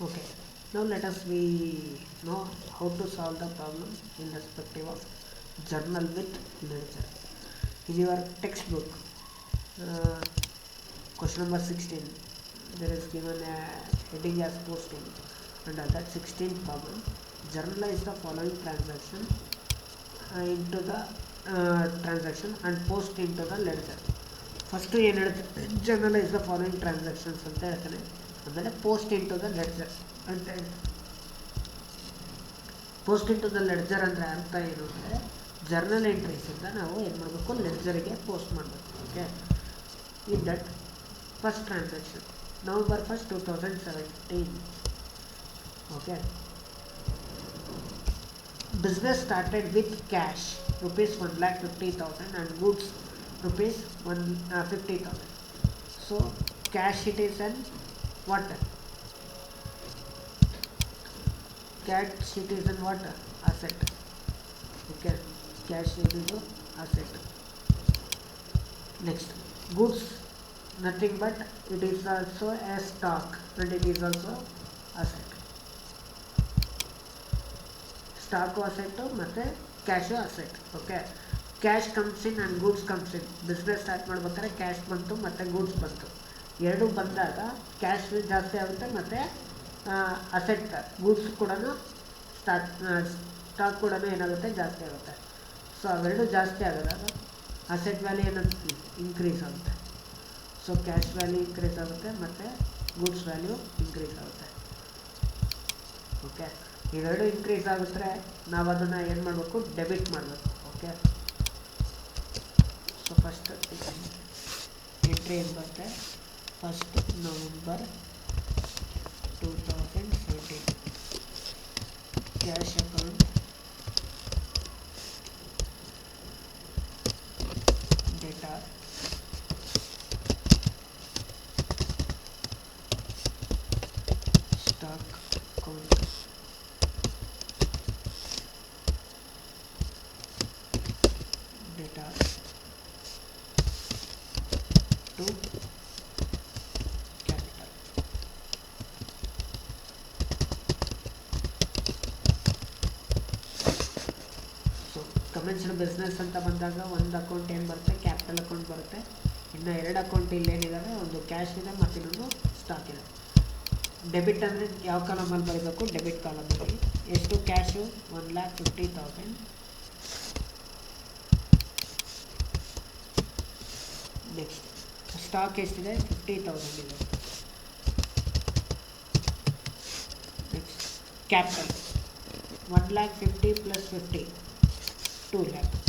Okay, now let us we know how to solve the problem in respective of journal with ledger. In your textbook, uh, question number 16, there is given a heading as posting. Under that 16th problem, journalize the following transaction into the transaction and post into the ledger. First ಏನು ಹೇಳ್ತಾರೆ, journalise the following transactions ಅಂತ ಹೇಳ್ತಾನೆ. ಆಮೇಲೆ post into the ledger ಅಂತ ಹೇಳ್ತಾನೆ. Post into the ledger ಅಂದರೆ ಅರ್ಥ ಏನು ಅಂದರೆ, ಜರ್ನಲ್ ಎಂಟ್ರೀಸಿಂದ ನಾವು ಏನು ಮಾಡಬೇಕು, ಲೆಡ್ಜರಿಗೆ ಪೋಸ್ಟ್ ಮಾಡಬೇಕು. Okay, in that first transaction November 1st 2017. Okay, business started with cash rupees 1,50,000 and goods rupees 50,000. So cash it is an what? Cash it is an what? Asset. Okay, cash it is an asset. Next, goods nothing but it is also a stock and it is also asset. Stock asset ಮತ್ತು cash asset. Okay, cash comes in and goods comes in. Business start ಮಾಡ್ಬೇಕಾದ್ರೆ cash ಬಂತು ಮತ್ತು goods ಬಂತು. ಎರಡು ಬಂದಾಗ cash ಜಾಸ್ತಿ ಆಗುತ್ತೆ ಮತ್ತು ಅಸೆಟ್ ಗೂಡ್ಸ್ ಕೂಡ ಸ್ಟಾಕ್ ಕೂಡ ಏನಾಗುತ್ತೆ, ಜಾಸ್ತಿ ಆಗುತ್ತೆ. ಸೊ ಅವೆರಡು ಜಾಸ್ತಿ ಆಗೋದಾಗ ಅಸೆಟ್ ವ್ಯಾಲ್ಯೂ ಏನಾಗುತ್ತೆ, ಇನ್ಕ್ರೀಸ್ ಆಗುತ್ತೆ. ಸೊ ಕ್ಯಾಶ್ ವ್ಯಾಲ್ಯೂ ಇನ್ಕ್ರೀಸ್ ಆಗುತ್ತೆ ಮತ್ತು ಗೂಡ್ಸ್ ವ್ಯಾಲ್ಯೂ ಇನ್ಕ್ರೀಸ್ ಆಗುತ್ತೆ. ಓಕೆ, ಇವೆರಡು ಇನ್ಕ್ರೀಸ್ ಆಗುತ್ತೆ, ನಾವು ಅದನ್ನು ಏನು ಮಾಡಬೇಕು, ಡೆಬಿಟ್ ಮಾಡಬೇಕು. ಓಕೆ, ಸೊ ಫಸ್ಟ್ ಎಂಟ್ರಿ ಏನು ಬರುತ್ತೆ, first November 2017 cash account data stock account data to capital. So commenced business ಅಂತ ಬಂದಾಗ ಒಂದು ಅಕೌಂಟ್ ಏನು ಬರುತ್ತೆ, ಕ್ಯಾಪಿಟಲ್ ಅಕೌಂಟ್ ಬರುತ್ತೆ. ಇನ್ನು ಎರಡು ಅಕೌಂಟ್ ಇಲ್ಲೇನಿದ್ದಾವೆ, ಒಂದು ಕ್ಯಾಶ್ ಇದೆ ಮತ್ತು ಇನ್ನೊಂದು ಸ್ಟಾಕ್ ಇದೆ. ಡೆಬಿಟ್ ಅಂದರೆ ಯಾವ ಕಾಲಮಲ್ಲಿ ಬರಬೇಕು, ಡೆಬಿಟ್ ಕಾಲಮಲ್ಲಿ. ಎಷ್ಟು ಕ್ಯಾಶು, 1,50,000. ನೆಕ್ಸ್ಟ್ ಸ್ಟಾಕ್ ಎಷ್ಟಿದೆ, 50,000 ಇದೆ. Next capital 1,50,000 + 50 2,00,000.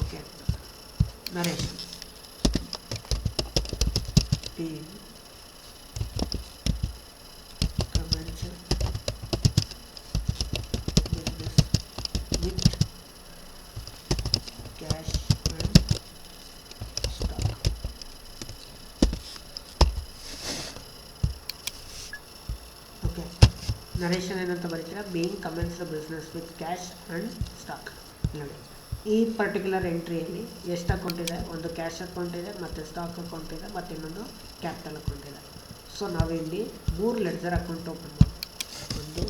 Okay, narration team narration ಏನಂತ ಬರೀತೀರಾ, being commenced business with cash and stock. ನೋಡಿ, ಈ ಪರ್ಟಿಕ್ಯುಲರ್ ಎಂಟ್ರಿಯಲ್ಲಿ ಎಷ್ಟು ಅಕೌಂಟ್ ಇದೆ, ಒಂದು ಕ್ಯಾಶ್ ಅಕೌಂಟ್ ಇದೆ ಮತ್ತು ಸ್ಟಾಕ್ ಅಕೌಂಟ್ ಇದೆ ಮತ್ತು ಇನ್ನೊಂದು ಕ್ಯಾಪಿಟಲ್ ಅಕೌಂಟ್ ಇದೆ. ಸೊ ನಾವಿಲ್ಲಿ 3 ಲೆಡ್ಜರ್ ಅಕೌಂಟ್ ಓಪನ್ ಮಾಡಿ, ಒಂದು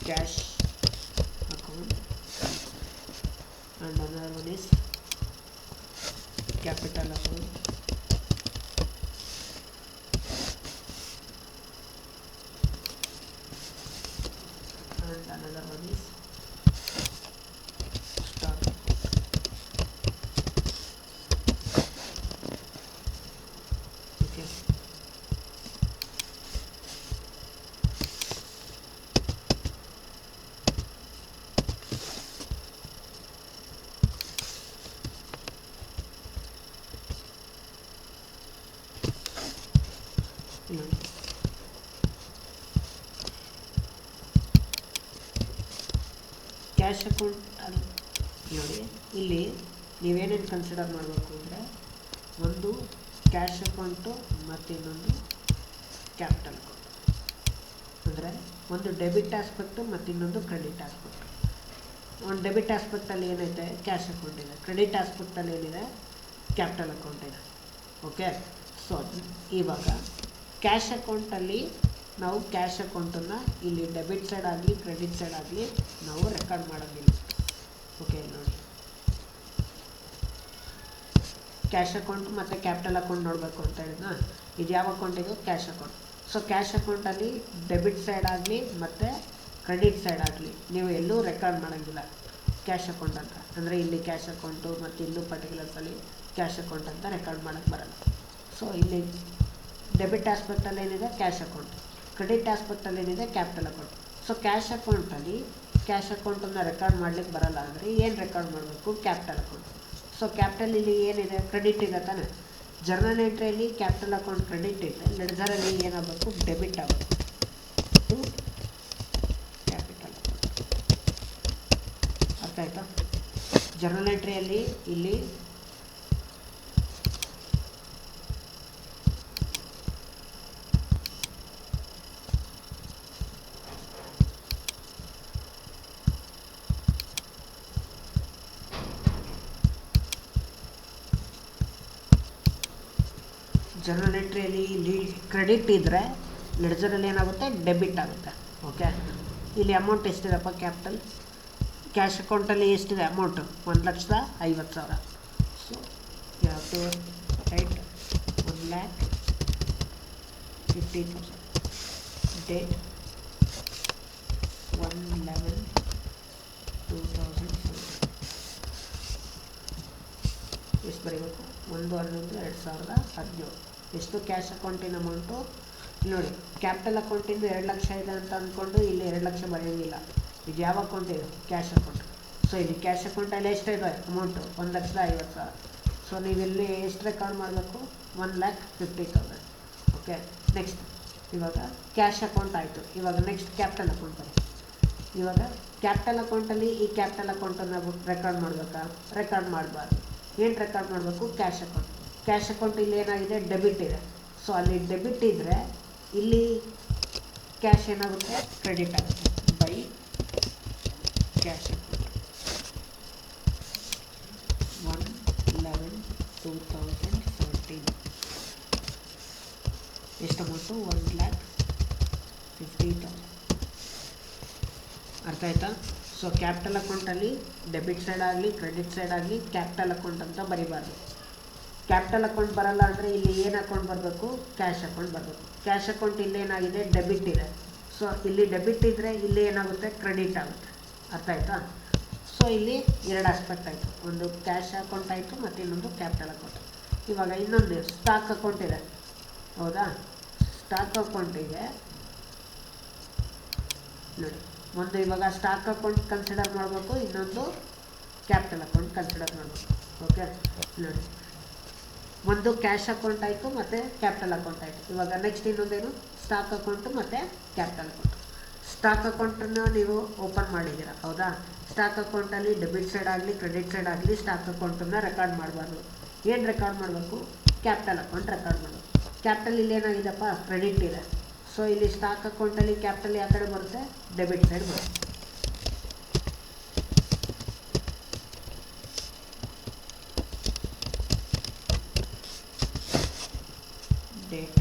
cash account and another one is capital account. And another one is stock account. Okay, cash account ಅಲ್ಲಿ ನೋಡಿ, ಇಲ್ಲಿ ನೀವೇನೇನು ಕನ್ಸಿಡರ್ ಮಾಡಬೇಕು ಅಂದರೆ, ಒಂದು ಕ್ಯಾಶ್ ಅಕೌಂಟು ಮತ್ತು ಇನ್ನೊಂದು ಕ್ಯಾಪಿಟಲ್ ಅಕೌಂಟ್. ಅಂದರೆ ಒಂದು ಡೆಬಿಟ್ ಆಸ್ಪೆಕ್ಟು ಮತ್ತು ಇನ್ನೊಂದು ಕ್ರೆಡಿಟ್ ಆಸ್ಪೆಕ್ಟು. ಒಂದು ಡೆಬಿಟ್ ಆಸ್ಪೆಕ್ಟಲ್ಲಿ ಏನೈತೆ ಕ್ಯಾಶ್ ಅಕೌಂಟ್ ಇದೆ, ಕ್ರೆಡಿಟ್ ಆಸ್ಪೆಕ್ಟಲ್ಲಿ ಏನಿದೆ ಕ್ಯಾಪಿಟಲ್ ಅಕೌಂಟ್ ಇದೆ. ಓಕೆ, ಸೊ ಇವಾಗ ಕ್ಯಾಶ್ ಅಕೌಂಟಲ್ಲಿ ನಾವು ಕ್ಯಾಶ್ ಅಕೌಂಟನ್ನು ಇಲ್ಲಿ ಡೆಬಿಟ್ ಸೈಡ್ ಆಗಲಿ ಕ್ರೆಡಿಟ್ ಸೈಡ್ ಆಗಲಿ ನಾವು ರೆಕಾರ್ಡ್ ಮಾಡೋಂಗಿಲ್ಲ. ಓಕೆ, ನೋಡಿ ಕ್ಯಾಶ್ ಅಕೌಂಟ್ ಮತ್ತು ಕ್ಯಾಪಿಟಲ್ ಅಕೌಂಟ್ ನೋಡಬೇಕು ಅಂತ ಹೇಳಿದ್ನ. ಇದು ಯಾವ ಅಕೌಂಟ್? ಇದು ಕ್ಯಾಶ್ ಅಕೌಂಟ್. ಸೊ ಕ್ಯಾಶ್ ಅಕೌಂಟಲ್ಲಿ ಡೆಬಿಟ್ ಸೈಡ್ ಆಗಲಿ ಮತ್ತು ಕ್ರೆಡಿಟ್ ಸೈಡ್ ಆಗಲಿ ನೀವು ಎಲ್ಲೂ ರೆಕಾರ್ಡ್ ಮಾಡೋಂಗಿಲ್ಲ ಕ್ಯಾಶ್ ಅಕೌಂಟ್ ಅಂತ. ಅಂದರೆ ಇಲ್ಲಿ ಕ್ಯಾಶ್ ಅಕೌಂಟು ಮತ್ತು ಇಲ್ಲೂ ಪರ್ಟಿಕ್ಯುಲರ್ಸಲ್ಲಿ ಕ್ಯಾಶ್ ಅಕೌಂಟ್ ಅಂತ ರೆಕಾರ್ಡ್ ಮಾಡೋಕ್ಕೆ ಬರಲ್ಲ. ಸೊ ಇಲ್ಲಿ ಡೆಬಿಟ್ ಆಸ್ಪೆಕ್ಟಲ್ಲಿ ಏನಿದೆ ಕ್ಯಾಶ್ ಅಕೌಂಟ್, ಕ್ರೆಡಿಟ್ ಆಸ್ಪೆಕ್ಟಲ್ಲಿ ಏನಿದೆ ಕ್ಯಾಪಿಟಲ್ ಅಕೌಂಟ್. ಸೊ ಕ್ಯಾಶ್ ಅಕೌಂಟಲ್ಲಿ ಕ್ಯಾಶ್ ಅಕೌಂಟನ್ನು ರೆಕಾರ್ಡ್ ಮಾಡಲಿಕ್ಕೆ ಬರಲ್ಲ ಅಂದರೆ ಏನು ರೆಕಾರ್ಡ್ ಮಾಡಬೇಕು? Capital account. ಸೊ ಕ್ಯಾಪಿಟಲ್ ಇಲ್ಲಿ ಏನಿದೆ? ಕ್ರೆಡಿಟ್ ಇದೆ ತಾನೆ. ಜರ್ನಲ್ ಎಂಟ್ರಿಯಲ್ಲಿ ಕ್ಯಾಪಿಟಲ್ ಅಕೌಂಟ್ ಕ್ರೆಡಿಟ್ ಇದೆ, ಲೆಡ್ಜರಲ್ಲಿ ಏನಾಗಬೇಕು? ಡೆಬಿಟ್ ಆಗಬೇಕು ಟು ಕ್ಯಾಪಿಟಲ್ ಅಕೌಂಟ್. ಅರ್ಥ ಆಯ್ತಾ? ಜರ್ನಲ್ ಎಂಟ್ರಿಯಲ್ಲಿ ಇಲ್ಲಿ ಜರ್ನಲ್ ಎಂಟ್ರಿಯಲ್ಲಿ ಇಲ್ಲಿ ಕ್ರೆಡಿಟ್ ಇದ್ದರೆ ಲೆಡ್ಜರಲ್ಲಿ ಏನಾಗುತ್ತೆ? ಡೆಬಿಟ್ ಆಗುತ್ತೆ. ಓಕೆ, ಇಲ್ಲಿ ಅಮೌಂಟ್ ಎಷ್ಟಿದೆಪ್ಪ? ಕ್ಯಾಪಿಟಲ್ ಕ್ಯಾಶ್ ಅಕೌಂಟಲ್ಲಿ ಎಷ್ಟಿದೆ amount? 1,50,000. So you have to write 1,50,000. Date 1/11/2017. ಎಷ್ಟು ಬರೀಬೇಕು? 1/11/2017. ಎಷ್ಟು ಕ್ಯಾಶ್ ಅಕೌಂಟಿನ ಅಮೌಂಟು? ನೋಡಿ, ಕ್ಯಾಪಿಟಲ್ ಅಕೌಂಟಿಂದ 2 ಲಕ್ಷ ಇದೆ ಅಂತ ಅಂದ್ಕೊಂಡು ಇಲ್ಲಿ 2 ಲಕ್ಷ ಬರೆಯೋಂಗಿಲ್ಲ. ಇದು ಯಾವ ಅಕೌಂಟ್? ಇದು ಕ್ಯಾಶ್ ಅಕೌಂಟ್. ಸೊ ಇಲ್ಲಿ ಕ್ಯಾಶ್ ಅಕೌಂಟಲ್ಲಿ ಎಷ್ಟಿದೆ ಅಮೌಂಟು? 1,50,000. ಸೊ ನೀವು ಇಲ್ಲಿ ಎಷ್ಟು ರೆಕಾರ್ಡ್ ಮಾಡಬೇಕು? 1,50,000. ಓಕೆ, ನೆಕ್ಸ್ಟ್ ಇವಾಗ ಕ್ಯಾಶ್ ಅಕೌಂಟ್ ಆಯಿತು. ಇವಾಗ ನೆಕ್ಸ್ಟ್ ಕ್ಯಾಪಿಟಲ್ ಅಕೌಂಟ್ ಬರುತ್ತೆ. ಇವಾಗ ಕ್ಯಾಪಿಟಲ್ ಅಕೌಂಟಲ್ಲಿ ಈ ಕ್ಯಾಪಿಟಲ್ ಅಕೌಂಟನ್ನು ರೆಕಾರ್ಡ್ ಮಾಡಬೇಕಾ? ರೆಕಾರ್ಡ್ ಮಾಡಬಾರ್ದು. ಏನು ರೆಕಾರ್ಡ್ ಮಾಡಬೇಕು? Cash account. ಕ್ಯಾಶ್ ಅಕೌಂಟ್ ಇಲ್ಲಿ ಏನಾಗಿದೆ? ಡೆಬಿಟ್ ಇದೆ. ಸೊ ಅಲ್ಲಿ ಡೆಬಿಟ್ ಇದ್ದರೆ ಇಲ್ಲಿ ಕ್ಯಾಶ್ ಏನಾಗುತ್ತೆ? ಕ್ರೆಡಿಟ್ ಆಗುತ್ತೆ ಬೈ ಕ್ಯಾಶ್ ಅಕೌಂಟ್. 1/11/2017. ಎಷ್ಟು ಅಮೌಂಟು? 1,50,000. ಅರ್ಥ ಆಯ್ತಾ? ಸೊ ಕ್ಯಾಪಿಟಲ್ ಅಕೌಂಟಲ್ಲಿ ಡೆಬಿಟ್ ಸೈಡ್ ಆಗಲಿ ಕ್ರೆಡಿಟ್ ಸೈಡ್ ಆಗಲಿ ಕ್ಯಾಪಿಟಲ್ ಅಕೌಂಟ್ ಅಂತ ಬರೀಬಾರ್ದು. ಕ್ಯಾಪಿಟಲ್ ಅಕೌಂಟ್ ಬರಲ್ಲ ಅಂದರೆ ಇಲ್ಲಿ ಏನು ಅಕೌಂಟ್ ಬರಬೇಕು? ಕ್ಯಾಶ್ ಅಕೌಂಟ್ ಬರಬೇಕು. ಕ್ಯಾಶ್ ಅಕೌಂಟ್ ಇಲ್ಲೇನಾಗಿದೆ? ಡೆಬಿಟ್ ಇದೆ. ಸೊ ಇಲ್ಲಿ ಡೆಬಿಟ್ ಇದ್ದರೆ ಇಲ್ಲಿ ಏನಾಗುತ್ತೆ? ಕ್ರೆಡಿಟ್ ಆಗುತ್ತೆ. ಅರ್ಥ ಆಯ್ತಾ? ಸೊ ಇಲ್ಲಿ 2 ಆಸ್ಪೆಕ್ಟ್ ಆಯಿತು, ಒಂದು ಕ್ಯಾಶ್ ಅಕೌಂಟ್ ಆಯಿತು ಮತ್ತು ಇನ್ನೊಂದು ಕ್ಯಾಪಿಟಲ್ ಅಕೌಂಟ್. ಇವಾಗ ಇನ್ನೊಂದು ಸ್ಟಾಕ್ ಅಕೌಂಟ್ ಇದೆ, ಹೌದಾ? ಸ್ಟಾಕ್ ಅಕೌಂಟಿಗೆ ನೋಡಿ, ಒಂದು ಇವಾಗ ಸ್ಟಾಕ್ ಅಕೌಂಟ್ ಕನ್ಸಿಡರ್ ಮಾಡಬೇಕು, ಇನ್ನೊಂದು ಕ್ಯಾಪಿಟಲ್ ಅಕೌಂಟ್ ಕನ್ಸಿಡರ್ ಮಾಡಬೇಕು. ಓಕೆ, ನೋಡಿ, ಒಂದು ಕ್ಯಾಶ್ ಅಕೌಂಟ್ ಆಯಿತು ಮತ್ತು ಕ್ಯಾಪಿಟಲ್ ಅಕೌಂಟ್ ಆಯಿತು. ಇವಾಗ ನೆಕ್ಸ್ಟ್ ಇನ್ನೊಂದೇನು? ಸ್ಟಾಕ್ ಅಕೌಂಟು ಮತ್ತು ಕ್ಯಾಪಿಟಲ್ ಅಕೌಂಟ್. ಸ್ಟಾಕ್ ಅಕೌಂಟನ್ನು ನೀವು ಓಪನ್ ಮಾಡಿದ್ದೀರ, ಹೌದಾ? ಸ್ಟಾಕ್ ಅಕೌಂಟಲ್ಲಿ ಡೆಬಿಟ್ ಸೈಡ್ ಆಗಲಿ ಕ್ರೆಡಿಟ್ ಸೈಡ್ ಆಗಲಿ ಸ್ಟಾಕ್ ಅಕೌಂಟನ್ನು ರೆಕಾರ್ಡ್ ಮಾಡಬಾರ್ದು. ಏನು ರೆಕಾರ್ಡ್ ಮಾಡಬೇಕು? ಕ್ಯಾಪಿಟಲ್ ಅಕೌಂಟ್ ರೆಕಾರ್ಡ್ ಮಾಡಬೇಕು. ಕ್ಯಾಪಿಟಲ್ ಇಲ್ಲಿ ಏನಾಗಿದೆಪ್ಪ? ಕ್ರೆಡಿಟ್ ಇದೆ. ಸೊ ಇಲ್ಲಿ ಸ್ಟಾಕ್ ಅಕೌಂಟಲ್ಲಿ ಕ್ಯಾಪಿಟಲ್ ಯಾವ ಕಡೆ ಬರುತ್ತೆ? ಡೆಬಿಟ್ ಸೈಡ್ ಬರುತ್ತೆ. ಡೇಟ್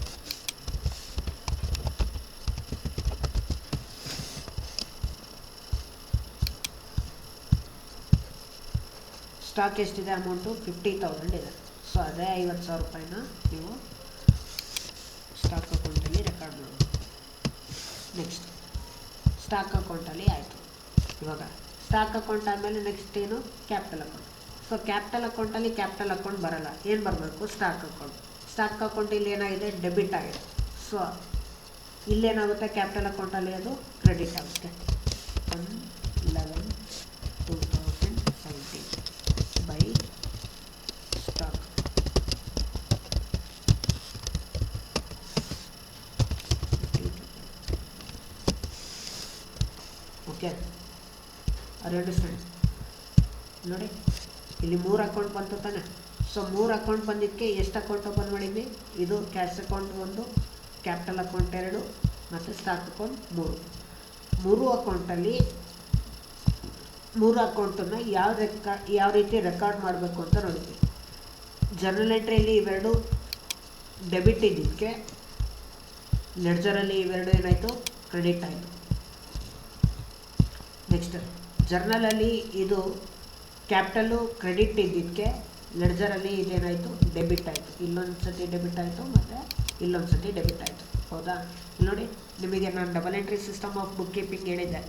ಸ್ಟಾಕ್ ಎಷ್ಟಿದೆ ಅಮೌಂಟು? 50,000 ಇದೆ. ಸೊ ಅದೇ 50,000 ರೂಪಾಯಿನ ನೀವು ಸ್ಟಾಕ್ ಅಕೌಂಟಲ್ಲಿ ರೆಕಾರ್ಡ್ ಮಾಡಬೇಕು. ನೆಕ್ಸ್ಟ್ ಸ್ಟಾಕ್ ಅಕೌಂಟಲ್ಲಿ ಆಯಿತು. ಇವಾಗ ಸ್ಟಾಕ್ ಅಕೌಂಟ್ ಆದಮೇಲೆ ನೆಕ್ಸ್ಟ್ ಏನು? Capital account. ಸೊ ಕ್ಯಾಪಿಟಲ್ ಅಕೌಂಟಲ್ಲಿ ಕ್ಯಾಪಿಟಲ್ ಅಕೌಂಟ್ ಬರಲ್ಲ, ಏನು ಬರಬೇಕು? Stock account. ಸ್ಟಾಕ್ ಅಕೌಂಟ್ ಇಲ್ಲಿ ಏನಾಗಿದೆ? ಡೆಬಿಟ್ ಆಗಿದೆ. ಸೊ ಇಲ್ಲೇನಾಗುತ್ತೆ? ಕ್ಯಾಪಿಟಲ್ ಅಕೌಂಟಲ್ಲಿ ಅದು ಕ್ರೆಡಿಟ್ ಆಗುತ್ತೆ. 1/11/2017 by stock. Okay, are you understand? ನೋಡಿ, ಇಲ್ಲಿ 3 ಅಕೌಂಟ್ ಬಂತು ತಾನೆ. ಸೊ 3 ಅಕೌಂಟ್ ಬಂದಿದ್ದಕ್ಕೆ ಎಷ್ಟು ಅಕೌಂಟ್ ಓಪನ್ ಮಾಡಿದ್ವಿ? ಇದು ಕ್ಯಾಶ್ ಅಕೌಂಟ್ 1, ಕ್ಯಾಪಿಟಲ್ ಅಕೌಂಟ್ 2 ಮತ್ತು ಸ್ಟಾಕ್ ಅಕೌಂಟ್ 3. 3 ಅಕೌಂಟಲ್ಲಿ ಮೂರು ಅಕೌಂಟನ್ನು ಯಾವ ರೀತಿ ರೆಕಾರ್ಡ್ ಮಾಡಬೇಕು ಅಂತ ನೋಡ್ತೀವಿ. ಜರ್ನಲ್ ಎಂಟ್ರಿಯಲ್ಲಿ ಇವೆರಡು ಡೆಬಿಟ್ ಇದ್ದಿದ್ದಕ್ಕೆ ಲೆಡ್ಜರಲ್ಲಿ ಇವೆರಡು ಏನಾಯಿತು, ಕ್ರೆಡಿಟ್ ಆಯಿತು. ನೆಕ್ಸ್ಟ್ ಜರ್ನಲಲ್ಲಿ ಇದು ಕ್ಯಾಪಿಟಲು ಕ್ರೆಡಿಟ್ ಇದ್ದಿದ್ದಕ್ಕೆ ಲೆಡ್ಜರಲ್ಲಿ ಇದೇನಾಯಿತು, ಡೆಬಿಟ್ ಆಯಿತು. ಇಲ್ಲೊಂದು ಸತಿ ಡೆಬಿಟ್ ಆಯಿತು ಮತ್ತು ಇಲ್ಲೊಂದು ಸತಿ ಡೆಬಿಟ್ ಆಯಿತು. ಹೌದಾ? ಇಲ್ಲಿ ನೋಡಿ, ನಿಮಗೆ ನಾನು double entry system of book keeping ಹೇಳಿದ್ದೆ.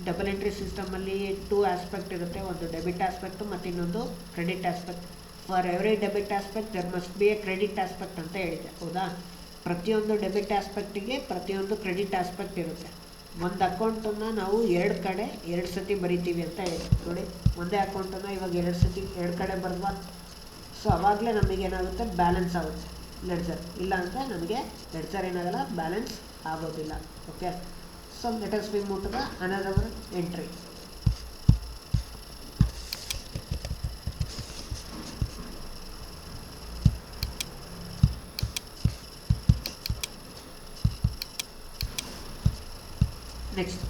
ಡಬಲ್ ಎಂಟ್ರಿ ಸಿಸ್ಟಮಲ್ಲಿ 2 ಆಸ್ಪೆಕ್ಟ್ ಇರುತ್ತೆ, ಒಂದು ಡೆಬಿಟ್ ಆಸ್ಪೆಕ್ಟು ಮತ್ತು ಇನ್ನೊಂದು credit aspect. For every debit aspect there must be A credit aspect ಅಂತ ಹೇಳಿದ್ದೆ. ಹೌದಾ? ಪ್ರತಿಯೊಂದು ಡೆಬಿಟ್ ಆಸ್ಪೆಕ್ಟಿಗೆ ಪ್ರತಿಯೊಂದು ಕ್ರೆಡಿಟ್ ಆಸ್ಪೆಕ್ಟ್ ಇರುತ್ತೆ. ಒಂದು ಅಕೌಂಟನ್ನು ನಾವು ಎರಡು ಸತಿ ಬರಿತೀವಿ ಅಂತ ಹೇಳಿದೆ. ನೋಡಿ, ಒಂದೇ ಅಕೌಂಟನ್ನು ಇವಾಗ ಎರಡು ಕಡೆ ಬರೆದ್ವಾ, ಸೊ ಆವಾಗಲೇ ನಮಗೇನಾಗುತ್ತೆ, ಬ್ಯಾಲೆನ್ಸ್ ಆಗುತ್ತೆ ಲೆಡ್ಜರ್. ಇಲ್ಲ ಅಂದರೆ ನಮಗೆ ಲೆಡ್ಜರ್ ಏನಾಗಲ್ಲ, ಬ್ಯಾಲೆನ್ಸ್ ಆಗೋದಿಲ್ಲ. Okay, so let us move to the another entry. Next,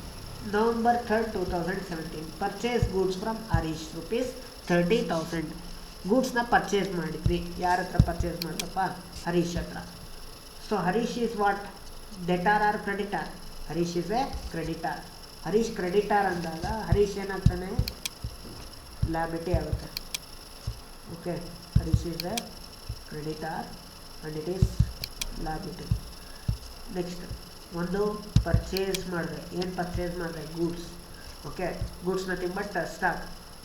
November 3rd, 2017. Purchase goods from Harish, rupees 30,000. ಗೂಡ್ಸ್ನ ಪರ್ಚೇಸ್ ಮಾಡಿದ್ವಿ. ಯಾರ ಹತ್ರ ಪರ್ಚೇಸ್ ಮಾಡಿದಪ್ಪ? ಹರೀಶ್ ಹತ್ರ. So Harish is what, debtor or creditor? Harish is a creditor. Harish creditor ಅಂದಾಗ ಹರೀಶ್ ಏನಾಗ್ತಾನೆ, ಲ್ಯಾಬಿಲಿಟಿ ಆಗುತ್ತೆ. Okay, Harish is a creditor and it is liability. Next, ಒಂದು ಪರ್ಚೇಸ್ ಮಾಡಿದೆ. ಏನು ಪರ್ಚೇಸ್ ಮಾಡಿದೆ? Goods. Okay, goods nothing but stock.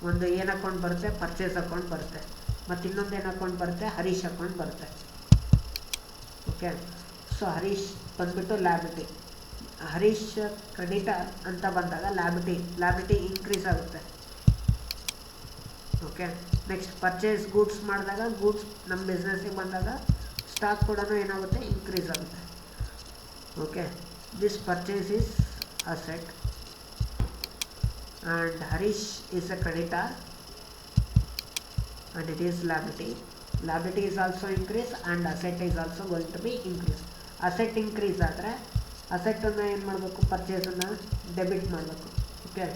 ಒಂದು ಏನು ಅಕೌಂಟ್ ಬರುತ್ತೆ? ಪರ್ಚೇಸ್ ಅಕೌಂಟ್ ಬರುತ್ತೆ. ಮತ್ತು ಇನ್ನೊಂದು ಏನು ಅಕೌಂಟ್ ಬರುತ್ತೆ? ಹರೀಶ್ ಅಕೌಂಟ್ ಬರುತ್ತೆ. ಓಕೆ, ಸೊ ಹರೀಶ್ ಬಂದುಬಿಟ್ಟು ಲ್ಯಾಬಿಲಿಟಿ. ಹರೀಶ್ ಕ್ರೆಡಿಟಾರ್ ಅಂತ ಬಂದಾಗ ಲ್ಯಾಬಿಲಿಟಿ ಇನ್ಕ್ರೀಸ್ ಆಗುತ್ತೆ. ಓಕೆ, ನೆಕ್ಸ್ಟ್ ಪರ್ಚೇಸ್ ಗೂಡ್ಸ್ ಮಾಡಿದಾಗ, ಗೂಡ್ಸ್ ನಮ್ಮ ಬಿಸ್ನೆಸ್ಸಿಗೆ ಬಂದಾಗ ಸ್ಟಾಕ್ ಕೂಡ ಏನಾಗುತ್ತೆ, ಇನ್ಕ್ರೀಸ್ ಆಗುತ್ತೆ. Okay, this purchase is asset and Harish is a creditor and it is liability. Liability is also increase and asset is also going to be increase. Asset increase ಆದರೆ ಅಸೆಟ್ಟನ್ನು ಏನು ಮಾಡಬೇಕು? ಪರ್ಚೇಸನ್ನು debit ಮಾಡಬೇಕು. Okay,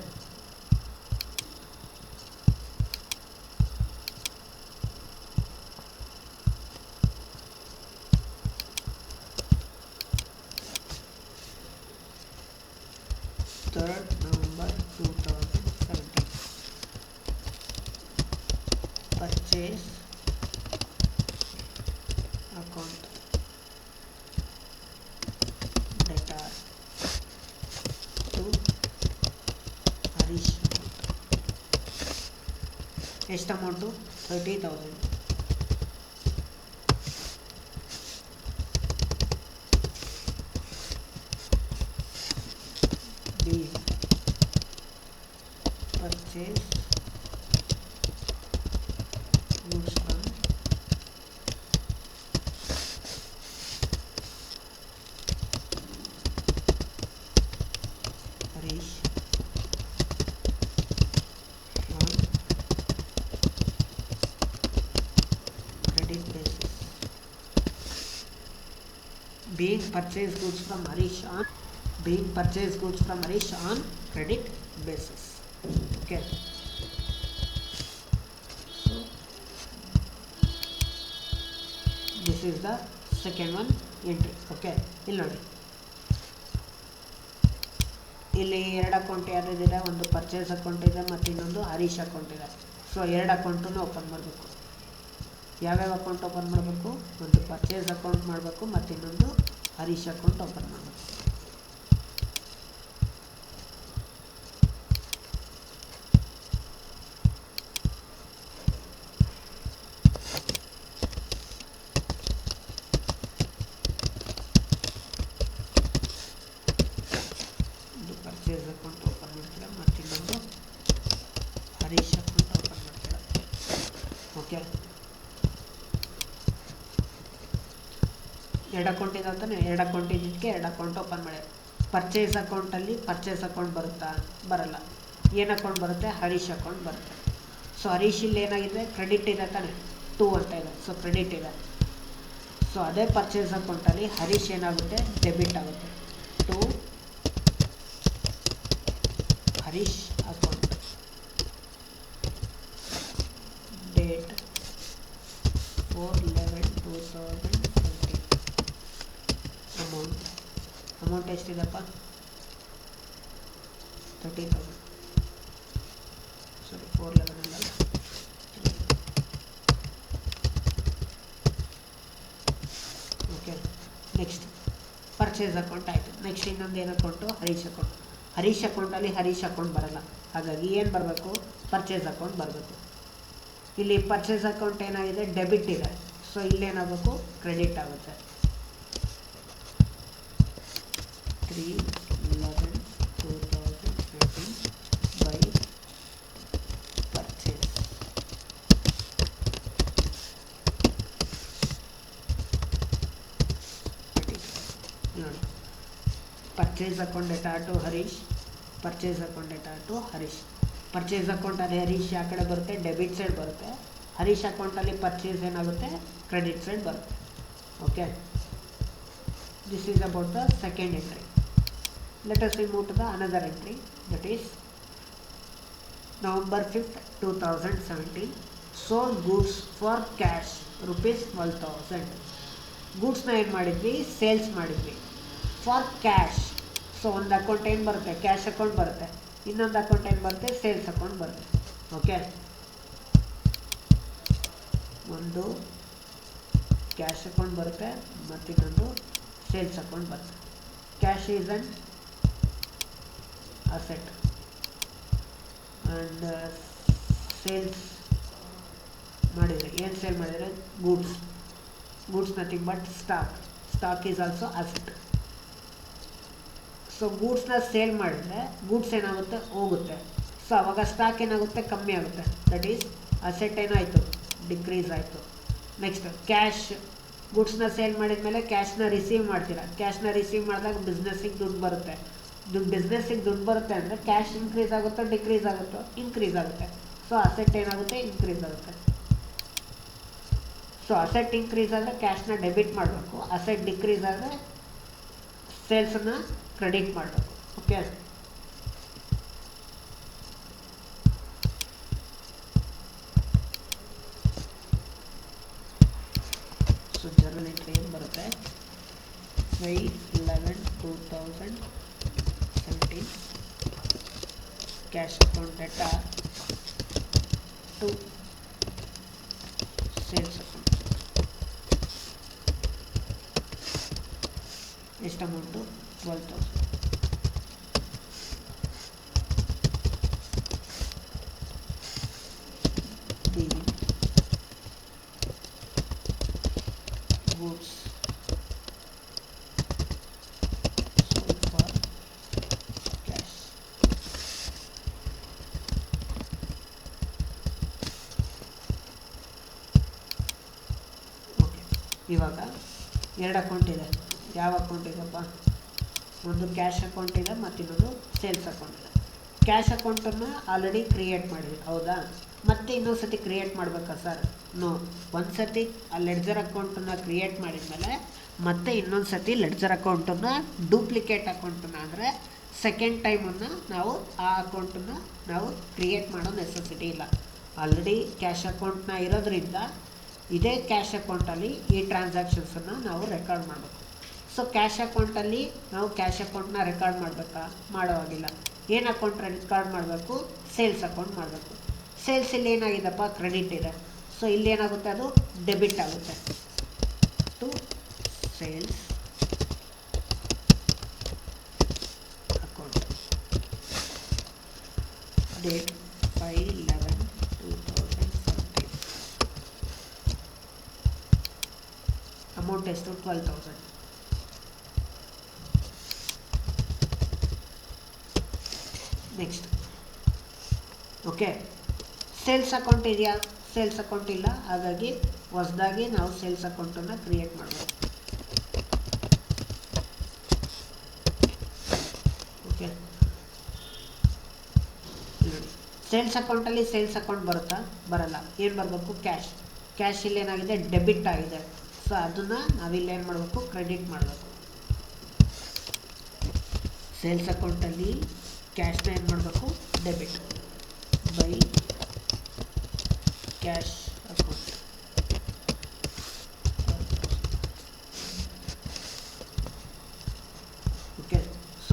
November 3rd, 2017. Purchase account debtor to Harish account. ಎಷ್ಟು amount? 30,000. Purchase goods from Harish on credit basis. Being purchased goods from Harish on credit basis. Okay, so this is the second one entry. Okay, ಇಲ್ಲಿ ನೋಡಿ, ಇಲ್ಲಿ ಎರಡು account ಯಾರಿದೆ? ಒಂದು purchase account ಇದೆ ಮತ್ತು ಇನ್ನೊಂದು Harish account ಇದೆ. ಸೊ ಎರಡು ಅಕೌಂಟನ್ನು ಓಪನ್ ಮಾಡಬೇಕು. ಯಾವ್ಯಾವ ಅಕೌಂಟ್ ಓಪನ್ ಮಾಡಬೇಕು? ಒಂದು ಪರ್ಚೇಸ್ ಅಕೌಂಟ್ ಮಾಡಬೇಕು ಮತ್ತು ಇನ್ನೊಂದು ಹರೀಶ್ ಅಕೌಂಟ್ ಓಪನ್ ಮಾಡಬೇಕು. ಪರ್ಚೇಸ್ ಅಕೌಂಟ್ ಓಪನ್ ಮಾಡ್ತೀರಾ ಮತ್ತು ಇನ್ನೊಂದು ಹರೀಶ್ ಅಕೌಂಟ್ ಓಪನ್ ಮಾಡ್ತೀರಾ. ಓಕೆ, ಎರಡು ಅಕೌಂಟ್ ಇದೆ ಅಂತಾನೆ, ಎರಡು ಅಕೌಂಟ್ ಇದ್ದಕ್ಕೆ ಎರಡು ಅಕೌಂಟ್ ಓಪನ್ ಮಾಡಿ. ಪರ್ಚೇಸ್ ಅಕೌಂಟಲ್ಲಿ ಪರ್ಚೇಸ್ ಅಕೌಂಟ್ ಬರುತ್ತಾ? ಬರಲ್ಲ. ಏನು ಅಕೌಂಟ್ ಬರುತ್ತೆ? ಹರೀಶ್ ಅಕೌಂಟ್ ಬರುತ್ತೆ. ಸೊ ಹರೀಶ್ ಇಲ್ಲಿ ಏನಾಗಿದೆ? ಕ್ರೆಡಿಟ್ ಇದೆ ತಾನೆ, 2 ಅಂತ ಇದೆ. ಸೊ ಕ್ರೆಡಿಟ್ ಇದೆ. ಸೊ ಅದೇ ಪರ್ಚೇಸ್ ಅಕೌಂಟಲ್ಲಿ ಹರೀಶ್ ಏನಾಗುತ್ತೆ? ಡೆಬಿಟ್ ಆಗುತ್ತೆ. 2 ಹರೀಶ್ ಅಕೌಂಟ್. ಡೇಟ್ 4/11/2017. ಅಮೌಂಟ್ ಎಷ್ಟಿದೆಪ್ಪ? 30,000. ಸಾರಿ, 4/11 ಅಲ್ಲ. ಓಕೆ, ನೆಕ್ಸ್ಟ್ ಪರ್ಚೇಸ್ ಅಕೌಂಟ್ ಆಯಿತು. ನೆಕ್ಸ್ಟ್ ಇನ್ನೊಂದು ಏನು ಅಕೌಂಟು? ಹರೀಶ್ ಅಕೌಂಟ್. ಹರೀಶ್ ಅಕೌಂಟಲ್ಲಿ ಹರೀಶ್ ಅಕೌಂಟ್ ಬರಲ್ಲ, ಹಾಗಾಗಿ ಏನು ಬರಬೇಕು? ಪರ್ಚೇಸ್ ಅಕೌಂಟ್ ಬರಬೇಕು. ಇಲ್ಲಿ ಪರ್ಚೇಸ್ ಅಕೌಂಟ್ ಏನಾಗಿದೆ? ಡೆಬಿಟ್ ಇದೆ. ಸೊ ಇಲ್ಲೇನಾಗಬೇಕು? ಕ್ರೆಡಿಟ್ ಆಗುತ್ತೆ. 3/11/2017 ಬೈ ಪರ್ಚೇಸ್. ನೋಡಿ, purchase account data to Harish, purchase account data to Harish. Purchase ಅಕೌಂಟಲ್ಲಿ ಹರೀಶ್ ಯಾವ ಕಡೆ ಬರುತ್ತೆ? ಡೆಬಿಟ್ ಸೈಡ್ ಬರುತ್ತೆ. ಹರೀಶ್ ಅಕೌಂಟಲ್ಲಿ ಪರ್ಚೇಸ್ ಏನಾಗುತ್ತೆ? ಕ್ರೆಡಿಟ್ ಸೈಡ್ ಬರುತ್ತೆ. Okay, this is about the second entry. Let us move to the another entry, that is November 5th, 2017. Sold goods for cash ₹12,000. ಗೂಡ್ಸ್ನ ಏನು ಮಾಡಿದ್ವಿ? ಸೇಲ್ಸ್ ಮಾಡಿದ್ವಿ ಫಾರ್ ಕ್ಯಾಶ್. ಸೊ ಒಂದು account ಏನು ಬರುತ್ತೆ? ಕ್ಯಾಶ್ ಅಕೌಂಟ್ ಬರುತ್ತೆ. ಇನ್ನೊಂದು ಅಕೌಂಟ್ ಏನು ಬರುತ್ತೆ? ಸೇಲ್ಸ್ ಅಕೌಂಟ್ ಬರುತ್ತೆ. ಓಕೆ, ಒಂದು ಕ್ಯಾಶ್ ಅಕೌಂಟ್ ಬರುತ್ತೆ ಮತ್ತು ಇನ್ನೊಂದು ಸೇಲ್ಸ್ ಅಕೌಂಟ್ ಬರುತ್ತೆ. Cash is an asset and sales ಮಾಡಿದರೆ ಏನು ಸೇಲ್ ಮಾಡಿದರೆ? Goods. Goods nothing but stock. Stock is also asset. So ಗೂಡ್ಸ್ನ ಸೇಲ್ ಮಾಡಿದರೆ ಗೂಡ್ಸ್ ಏನಾಗುತ್ತೆ? ಹೋಗುತ್ತೆ. ಸೊ ಅವಾಗ ಸ್ಟಾಕ್ ಏನಾಗುತ್ತೆ? ಕಮ್ಮಿ ಆಗುತ್ತೆ. ದಟ್ ಈಸ್ ಅಸೆಟ್ ಏನಾಯಿತು? ಡಿಕ್ರೀಸ್ ಆಯಿತು. Next cash. ಗೂಡ್ಸ್ನ ಸೇಲ್ ಮಾಡಿದ ಮೇಲೆ ಕ್ಯಾಶ್ನ ರಿಸೀವ್ ಮಾಡ್ತೀರಾ. ಕ್ಯಾಶ್ನ ರಿಸೀವ್ ಮಾಡಿದಾಗ ಬಿಸ್ನೆಸ್ಸಿಗೆ ದುಡ್ಡು ಬರುತ್ತೆ. ಬಿಸ್ನೆಸ್ಸಿಗೆ ದುಡ್ಡು ಬರುತ್ತೆ ಅಂದರೆ ಕ್ಯಾಶ್ ಇನ್ಕ್ರೀಸ್ ಆಗುತ್ತೋ ಡಿಕ್ರೀಸ್ ಆಗುತ್ತೋ? ಇನ್ಕ್ರೀಸ್ ಆಗುತ್ತೆ. ಸೊ ಅಸೆಟ್ ಏನಾಗುತ್ತೆ? ಇನ್ಕ್ರೀಸ್ ಆಗುತ್ತೆ. ಸೊ ಅಸೆಟ್ ಇನ್ಕ್ರೀಸ್ ಆದರೆ ಕ್ಯಾಶ್ನ ಡೆಬಿಟ್ ಮಾಡಬೇಕು. ಅಸೆಟ್ ಡಿಕ್ರೀಸ್ ಆದರೆ ಸೇಲ್ಸನ್ನು ಕ್ರೆಡಿಟ್ ಮಾಡಬೇಕು. ಓಕೆ, ಸೊ ಜರ್ನಲ್ ಎಂಟ್ರಿ ಏನು ಬರುತ್ತೆ? 5/11/2017 cash account data to sales account. ಎಷ್ಟು amount? 12,000. goods sold for cash. Okay, ಇವಾಗ ಎರಡು ಅಕೌಂಟ್ ಇದೆ. ಯಾವ ಅಕೌಂಟ್ ಇದೆಪ್ಪ? ಒಂದು ಕ್ಯಾಶ್ ಅಕೌಂಟ್ ಇದೆ ಮತ್ತು ಇನ್ನೊಂದು ಸೇಲ್ಸ್ ಅಕೌಂಟ್ ಇದೆ. ಕ್ಯಾಶ್ ಅಕೌಂಟನ್ನು ಆಲ್ರೆಡಿ ಕ್ರಿಯೇಟ್ ಮಾಡಿದ್ವಿ, ಹೌದಾ? ಮತ್ತೆ ಇನ್ನೊಂದು ಸತಿ ಕ್ರಿಯೇಟ್ ಮಾಡಬೇಕಾ ಸರ್? ನೋ. ಒಂದು ಸತಿ ಆ ಲೆಡ್ಜರ್ ಅಕೌಂಟನ್ನು ಕ್ರಿಯೇಟ್ ಮಾಡಿದ್ಮೇಲೆ ಮತ್ತೆ ಇನ್ನೊಂದು ಸತಿ ಲೆಡ್ಜರ್ ಅಕೌಂಟನ್ನು ಡೂಪ್ಲಿಕೇಟ್ ಅಕೌಂಟನ್ನು ಅಂದರೆ ಸೆಕೆಂಡ್ ಟೈಮನ್ನು ನಾವು ಆ ಅಕೌಂಟನ್ನು ನಾವು ಕ್ರಿಯೇಟ್ ಮಾಡೋ ನೆಸೆಸಿಟಿ ಇಲ್ಲ. ಆಲ್ರೆಡಿ ಕ್ಯಾಶ್ ಅಕೌಂಟ್ನ ಇರೋದ್ರಿಂದ ಇದೇ ಕ್ಯಾಶ್ ಅಕೌಂಟಲ್ಲಿ ಈ ಟ್ರಾನ್ಸಾಕ್ಷನ್ಸನ್ನು ನಾವು ರೆಕಾರ್ಡ್ ಮಾಡಬೇಕು. ಸೊ ಕ್ಯಾಶ್ ಅಕೌಂಟಲ್ಲಿ ನಾವು ಕ್ಯಾಶ್ ಅಕೌಂಟ್ನ ರೆಕಾರ್ಡ್ ಮಾಡಬೇಕಾ? ಮಾಡೋವಾಗಿಲ್ಲ. ಏನು ಅಕೌಂಟ್ ರೆಕಾರ್ಡ್ ಮಾಡಬೇಕು? ಸೇಲ್ಸ್ ಅಕೌಂಟ್ ಮಾಡಬೇಕು. ಸೇಲ್ಸ್ ಇಲ್ಲಿ ಏನಾಗಿದೆಪ್ಪ? ಕ್ರೆಡಿಟ್ ಇದೆ. ಸೊ ಇಲ್ಲಿ ಏನಾಗುತ್ತೆ? ಅದು ಡೆಬಿಟ್ ಆಗುತ್ತೆ to sales account. Date 5/11/2017. Amount ಎಷ್ಟು? 12,000. ನೆಕ್ಸ್ಟ್ ಓಕೆ, ಸೇಲ್ಸ್ ಅಕೌಂಟ್ ಇದೆಯಾ? ಸೇಲ್ಸ್ ಅಕೌಂಟ್ ಇಲ್ಲ, ಹಾಗಾಗಿ ಹೊಸದಾಗಿ ನಾವು ಸೇಲ್ಸ್ ಅಕೌಂಟನ್ನು ಕ್ರಿಯೇಟ್ ಮಾಡಬೇಕು. ಓಕೆ, ಸೇಲ್ಸ್ ಅಕೌಂಟಲ್ಲಿ ಸೇಲ್ಸ್ ಅಕೌಂಟ್ ಬರುತ್ತಾ? ಬರಲ್ಲ. ಏನು ಬರಬೇಕು? ಕ್ಯಾಶ್. ಕ್ಯಾಶ್ ಇಲ್ಲಿ ಏನಾಗಿದೆ? ಡೆಬಿಟ್ ಆಗಿದೆ. ಸೊ ಅದನ್ನು ನಾವಿಲ್ಲಿ ಏನು ಮಾಡಬೇಕು? ಕ್ರೆಡಿಟ್ ಮಾಡಬೇಕು. ಸೇಲ್ಸ್ ಅಕೌಂಟಲ್ಲಿ ಕ್ಯಾಶ್ನ ಏನು ಮಾಡಬೇಕು? ಡೆಬಿಟ್ ಬೈ ಕ್ಯಾಶ್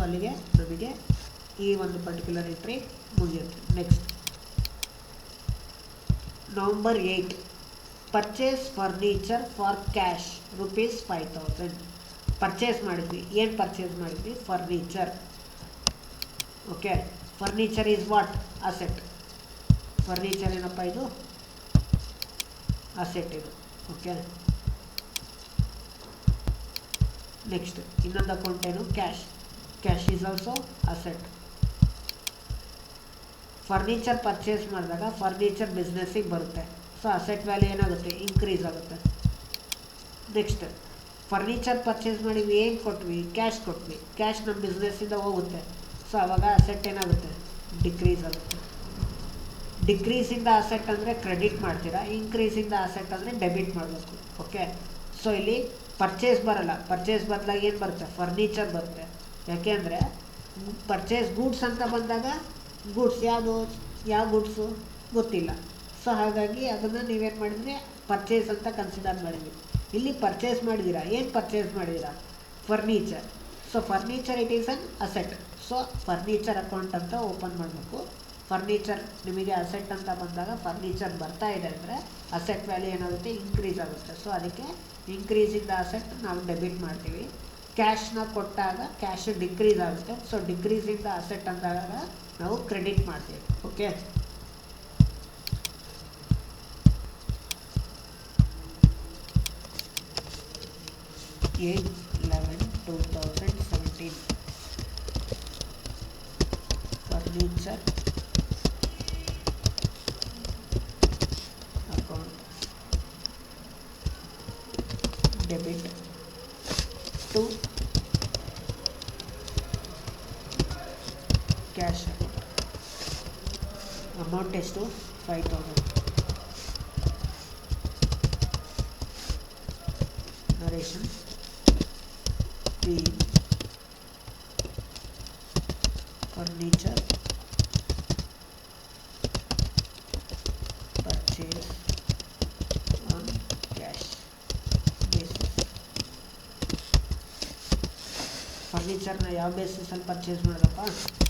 ಅಲ್ಲಿಗೆ ನಮಗೆ ಈ ಒಂದು ಪರ್ಟಿಕ್ಯುಲರ್ ಎಂಟ್ರಿ ಮುಗಿಯುತ್ತೆ. Next November 8 purchase furniture for cash ₹5,000 purchase ಮಾಡಿದ್ವಿ. ಏನು ಪರ್ಚೇಸ್ ಮಾಡಿದ್ವಿ? Furniture. Okay, furniture is what? Asset. Furniture ಏನಪ್ಪ? ಇದು ಅಸೆಟ್ ಇದು. ಓಕೆ, ನೆಕ್ಸ್ಟ್ ಇನ್ನೊಂದು ಅಕೌಂಟ್ ಏನು? Cash. Cash is also asset. Furniture purchase ಮಾಡಿದಾಗ ಫರ್ನಿಚರ್ ಬಿಸ್ನೆಸ್ಸಿಗೆ ಬರುತ್ತೆ. ಸೊ ಅಸೆಟ್ ವ್ಯಾಲ್ಯೂ ಏನಾಗುತ್ತೆ? ಇನ್ಕ್ರೀಸ್ ಆಗುತ್ತೆ. ನೆಕ್ಸ್ಟ್ ಫರ್ನಿಚರ್ ಪರ್ಚೇಸ್ ಮಾಡಿವಿ, ಏನು ಕೊಟ್ವಿ? ಕ್ಯಾಶ್ ಕೊಟ್ವಿ. ಕ್ಯಾಶ್ ನಮ್ಮ ಬಿಸ್ನೆಸ್ಸಿಂದ ಹೋಗುತ್ತೆ. ಸೊ ಆವಾಗ ಅಸೆಟ್ ಏನಾಗುತ್ತೆ? ಡಿಕ್ರೀಸ್ ಆಗುತ್ತೆ. ಡಿಕ್ರೀಸಿಂದ ಅಸೆಟ್ ಅಂದರೆ ಕ್ರೆಡಿಟ್ ಮಾಡ್ತೀರಾ, ಇನ್ಕ್ರೀಸಿಂದ ಅಸೆಟ್ ಅಂದರೆ ಡೆಬಿಟ್ ಮಾಡಬೇಕು. ಓಕೆ, ಸೊ ಇಲ್ಲಿ ಪರ್ಚೇಸ್ ಬರಲ್ಲ. ಪರ್ಚೇಸ್ ಬದಲಾಗಿ ಏನು ಬರುತ್ತೆ? ಫರ್ನಿಚರ್ ಬರುತ್ತೆ. ಯಾಕೆ ಅಂದರೆ ಪರ್ಚೇಸ್ ಗೂಡ್ಸ್ ಅಂತ ಬಂದಾಗ ಗೂಡ್ಸ್ ಯಾವುದು? ಯಾವ ಗೂಡ್ಸು ಗೊತ್ತಿಲ್ಲ. ಸೊ ಹಾಗಾಗಿ ಅದನ್ನು ನೀವೇನು ಮಾಡಿದ್ರಿ? ಪರ್ಚೇಸ್ ಅಂತ ಕನ್ಸಿಡರ್ ಮಾಡಿದ್ವಿ. ಇಲ್ಲಿ ಪರ್ಚೇಸ್ ಮಾಡಿದ್ದೀರಾ. ಏನು ಪರ್ಚೇಸ್ ಮಾಡಿದ್ದೀರಾ? Furniture. So furniture it is an asset. So furniture account ಅಂತ ಓಪನ್ ಮಾಡಬೇಕು. ಫರ್ನಿಚರ್ ನಿಮಗೆ ಅಸೆಟ್ ಅಂತ ಬಂದಾಗ ಫರ್ನಿಚರ್ ಬರ್ತಾ ಇದೆ ಅಂದರೆ ಅಸೆಟ್ ವ್ಯಾಲ್ಯೂ ಏನಾಗುತ್ತೆ? ಇನ್ಕ್ರೀಸ್ ಆಗುತ್ತೆ. ಸೊ ಅದಕ್ಕೆ ಇನ್ಕ್ರೀಸಿಂದ ಅಸೆಟ್ ನಾವು ಡೆಬಿಟ್ ಮಾಡ್ತೀವಿ. ಕ್ಯಾಶ್ನ ಕೊಟ್ಟಾಗ ಕ್ಯಾಶ್ ಡಿಕ್ರೀಸ್ ಆಗುತ್ತೆ. ಸೊ ಡಿಕ್ರೀಸಿಂದ ಅಸೆಟ್ ಅಂದಾಗ ನಾವು ಕ್ರೆಡಿಟ್ ಮಾಡ್ತೀವಿ. Okay, (8/11/2017) furniture account debit to cash account. Amount ಎಷ್ಟು? 5,000. Narration the furniture purchase on cash basis. ಫರ್ನಿಚರ್ನ ಯಾವ ಬೇಸಿಸಲ್ಲಿ ಪರ್ಚೇಸ್ ಮಾಡೋದಪ್ಪ?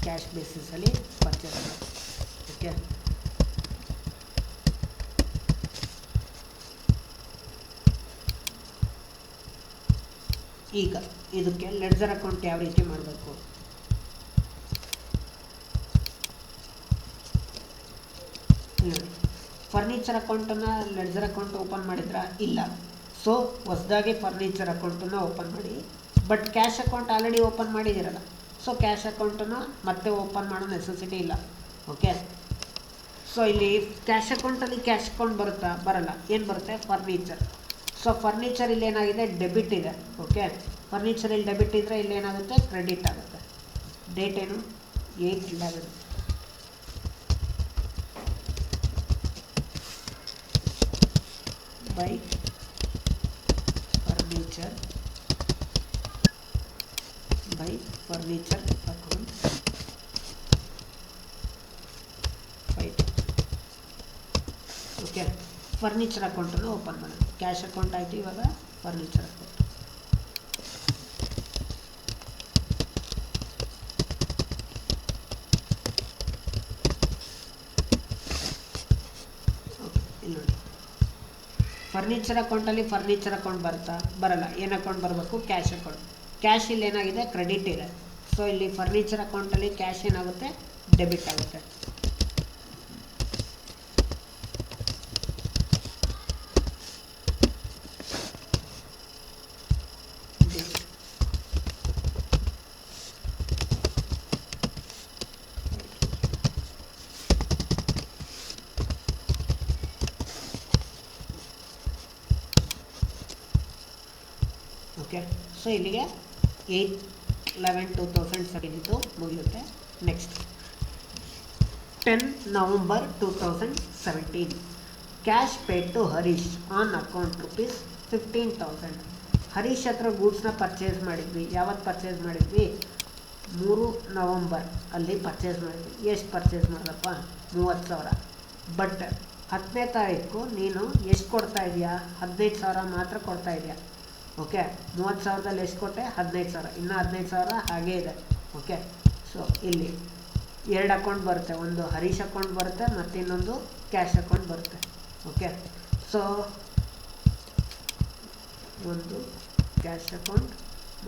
ಕ್ಯಾಶ್ ಬೇಸಿಸಲ್ಲಿ ಪರ್ಚೇಸ್ ಮಾಡೋದು. ಓಕೆ, ಈಗ ಇದಕ್ಕೆ ಲೆಡ್ಜರ್ ಅಕೌಂಟ್ ಯಾವ ರೀತಿ ಮಾಡಬೇಕು? ಫರ್ನಿಚರ್ ಅಕೌಂಟನ್ನು ಲೆಡ್ಜರ್ ಅಕೌಂಟ್ ಓಪನ್ ಮಾಡಿದ್ರಾ? ಇಲ್ಲ. ಸೊ ಹೊಸದಾಗಿ ಫರ್ನಿಚರ್ ಅಕೌಂಟನ್ನು ಓಪನ್ ಮಾಡಿ. But cash account already open ಮಾಡಿದ್ದೀರಲ್ಲ, ಸೊ ಕ್ಯಾಶ್ ಅಕೌಂಟನ್ನು ಮತ್ತೆ ಓಪನ್ ಮಾಡೋ ನೆಸೆಸಿಟಿ ಇಲ್ಲ. ಓಕೆ, ಸೊ ಇಲ್ಲಿ ಕ್ಯಾಶ್ ಅಕೌಂಟಲ್ಲಿ ಕ್ಯಾಶ್ ಅಕೌಂಟ್ ಬರುತ್ತಾ? ಬರಲ್ಲ. ಏನು ಬರುತ್ತೆ? ಫರ್ನಿಚರ್. ಸೊ ಫರ್ನಿಚರ್ ಇಲ್ಲಿ ಏನಾಗಿದೆ? ಡೆಬಿಟ್ ಇದೆ. ಓಕೆ, ಫರ್ನಿಚರ್ ಇಲ್ಲಿ ಡೆಬಿಟ್ ಇದ್ದರೆ ಇಲ್ಲಿ ಏನಾಗುತ್ತೆ? ಕ್ರೆಡಿಟ್ ಆಗುತ್ತೆ. ಡೇಟ್ ಏನು? 8/11 by furniture account 5. Okay, furniture ಅಕೌಂಟನ್ನು ಓಪನ್ ಮಾಡೋದು. ಕ್ಯಾಶ್ ಅಕೌಂಟ್ ಆಯಿತು, ಇವಾಗ ಫರ್ನಿಚರ್ ಅಕೌಂಟ್. ಓಕೆ, ಇಲ್ಲಿ ನೋಡಿ, ಫರ್ನಿಚರ್ ಅಕೌಂಟಲ್ಲಿ ಫರ್ನಿಚರ್ ಅಕೌಂಟ್ ಬರುತ್ತಾ? ಬರಲ್ಲ. ಏನು ಅಕೌಂಟ್ ಬರಬೇಕು? Cash account. ಕ್ಯಾಶ್ ಇಲ್ಲಿ ಏನಾಗಿದೆ? ಕ್ರೆಡಿಟ್ ಇದೆ. ಸೊ ಇಲ್ಲಿ ಫರ್ನಿಚರ್ ಅಕೌಂಟಲ್ಲಿ ಕ್ಯಾಶ್ ಏನಾಗುತ್ತೆ? ಡೆಬಿಟ್ ಆಗುತ್ತೆ. ಓಕೆ, ಸೊ ಇಲ್ಲಿಗೆ 8/11/2017 ಮುಗಿಯುತ್ತೆ. Next 10 November 2017 cash paid to Harish on account ₹15,000. Harish ಹತ್ರ ಗೂಡ್ಸ್ನ ಪರ್ಚೇಸ್ ಮಾಡಿದ್ವಿ. ಯಾವತ್ತು ಪರ್ಚೇಸ್ ಮಾಡಿದ್ವಿ? 3 ನವಂಬರ್ ಅಲ್ಲಿ ಪರ್ಚೇಸ್ ಮಾಡಿದ್ವಿ. ಎಷ್ಟು ಪರ್ಚೇಸ್ ಮಾಡಿದಪ್ಪ? 30,000. ಬಟ್ 10ನೇ ತಾರೀಕು ನೀನು ಎಷ್ಟು ಕೊಡ್ತಾ ಇದೆಯಾ? 15,000 ಮಾತ್ರ ಕೊಡ್ತಾ ಇದೆಯಾ. ಓಕೆ, 30,000ದಲ್ಲಿ ಎಷ್ಟು ಕೊಟ್ಟೆ? 15,000. ಇನ್ನು 15,000 ಹಾಗೇ ಇದೆ. ಓಕೆ. ಸೊ ಇಲ್ಲಿ ಎರಡು ಅಕೌಂಟ್ ಬರುತ್ತೆ, ಒಂದು ಹರೀಶ್ ಅಕೌಂಟ್ ಬರುತ್ತೆ ಮತ್ತು ಇನ್ನೊಂದು ಕ್ಯಾಶ್ ಅಕೌಂಟ್ ಬರುತ್ತೆ. ಓಕೆ. ಸೊ ಒಂದು ಕ್ಯಾಶ್ ಅಕೌಂಟ್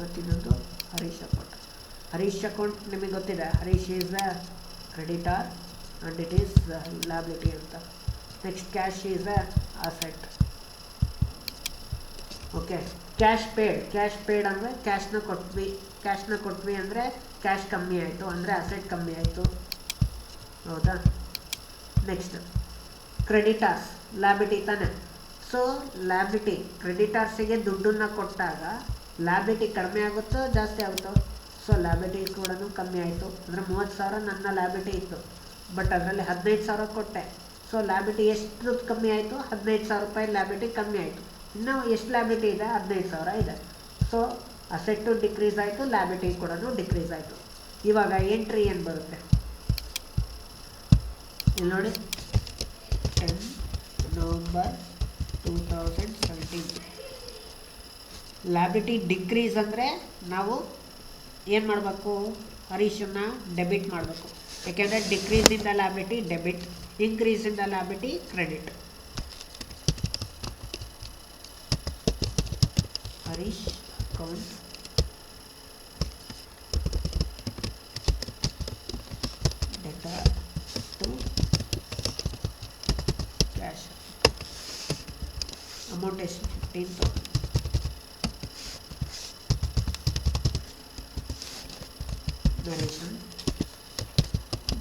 ಮತ್ತು ಇನ್ನೊಂದು ಹರೀಶ್ ಅಕೌಂಟ್. ಹರೀಶ್ ಅಕೌಂಟ್ ನಿಮಗೆ ಗೊತ್ತಿದೆ, Harish is a creditor and it is liability ಅಂತ. Next cash is a asset. Okay. Cash paid ಅಂದರೆ ಕ್ಯಾಶ್ನ ಕೊಟ್ವಿ ಅಂದರೆ ಕ್ಯಾಶ್ ಕಮ್ಮಿ ಆಯಿತು ಅಂದರೆ ಅಸೆಟ್ ಕಮ್ಮಿ ಆಯಿತು, ಹೌದಾ. ನೆಕ್ಸ್ಟ್ ಕ್ರೆಡಿಟಾರ್ಸ್, ಲ್ಯಾಬಿಲಿಟಿ ತಾನೆ. ಸೊ ಲ್ಯಾಬಿಲಿಟಿ ಕ್ರೆಡಿಟಾರ್ಸಿಗೆ ದುಡ್ಡನ್ನು ಕೊಟ್ಟಾಗ ಲ್ಯಾಬಿಲಿಟಿ ಕಡಿಮೆ ಆಗುತ್ತೋ ಜಾಸ್ತಿ ಆಗುತ್ತೋ? ಸೊ ಲ್ಯಾಬಿಲಿಟಿ ಕೂಡ ಕಮ್ಮಿ ಆಯಿತು. ಅಂದರೆ 30,000 ನನ್ನ ಲ್ಯಾಬಿಲಿಟಿ ಇತ್ತು, ಬಟ್ ಅದರಲ್ಲಿ 15,000 ಕೊಟ್ಟೆ. ಸೊ ಲ್ಯಾಬಿಲಿಟಿ ಎಷ್ಟು ದುಡ್ಡು ಕಮ್ಮಿ ಆಯಿತು? 15,000 ರೂಪಾಯಿ ಲ್ಯಾಬಿಲಿಟಿ ಕಮ್ಮಿ ಆಯಿತು. ಇನ್ನು ಎಷ್ಟು ಲ್ಯಾಬಿಲಿಟಿ ಇದೆ? 15,000 ಇದೆ. ಸೊ ಅಸೆಟ್ಟು ಡಿಕ್ರೀಸ್ ಆಯಿತು, ಲ್ಯಾಬಿಲಿಟಿ ಕೂಡ ಡಿಕ್ರೀಸ್ ಆಯಿತು. ಇವಾಗ ಎಂಟ್ರಿ ಏನು ಬರುತ್ತೆ ಇಲ್ಲಿ ನೋಡಿ, 10 ನವಂಬರ್ 2017. ಲ್ಯಾಬಿಲಿಟಿ ಡಿಕ್ರೀಸ್ ಅಂದರೆ ನಾವು ಏನು ಮಾಡಬೇಕು? ಹರೀಶನ್ನ ಡೆಬಿಟ್ ಮಾಡಬೇಕು. ಯಾಕೆಂದರೆ ಡಿಕ್ರೀಸಿಂದ ಲ್ಯಾಬಿಲಿಟಿ ಡೆಬಿಟ್, ಇನ್ಕ್ರೀಸಿಂದ liability credit. Harish account data to cash. Amount ಎಷ್ಟು? 15,000. Narration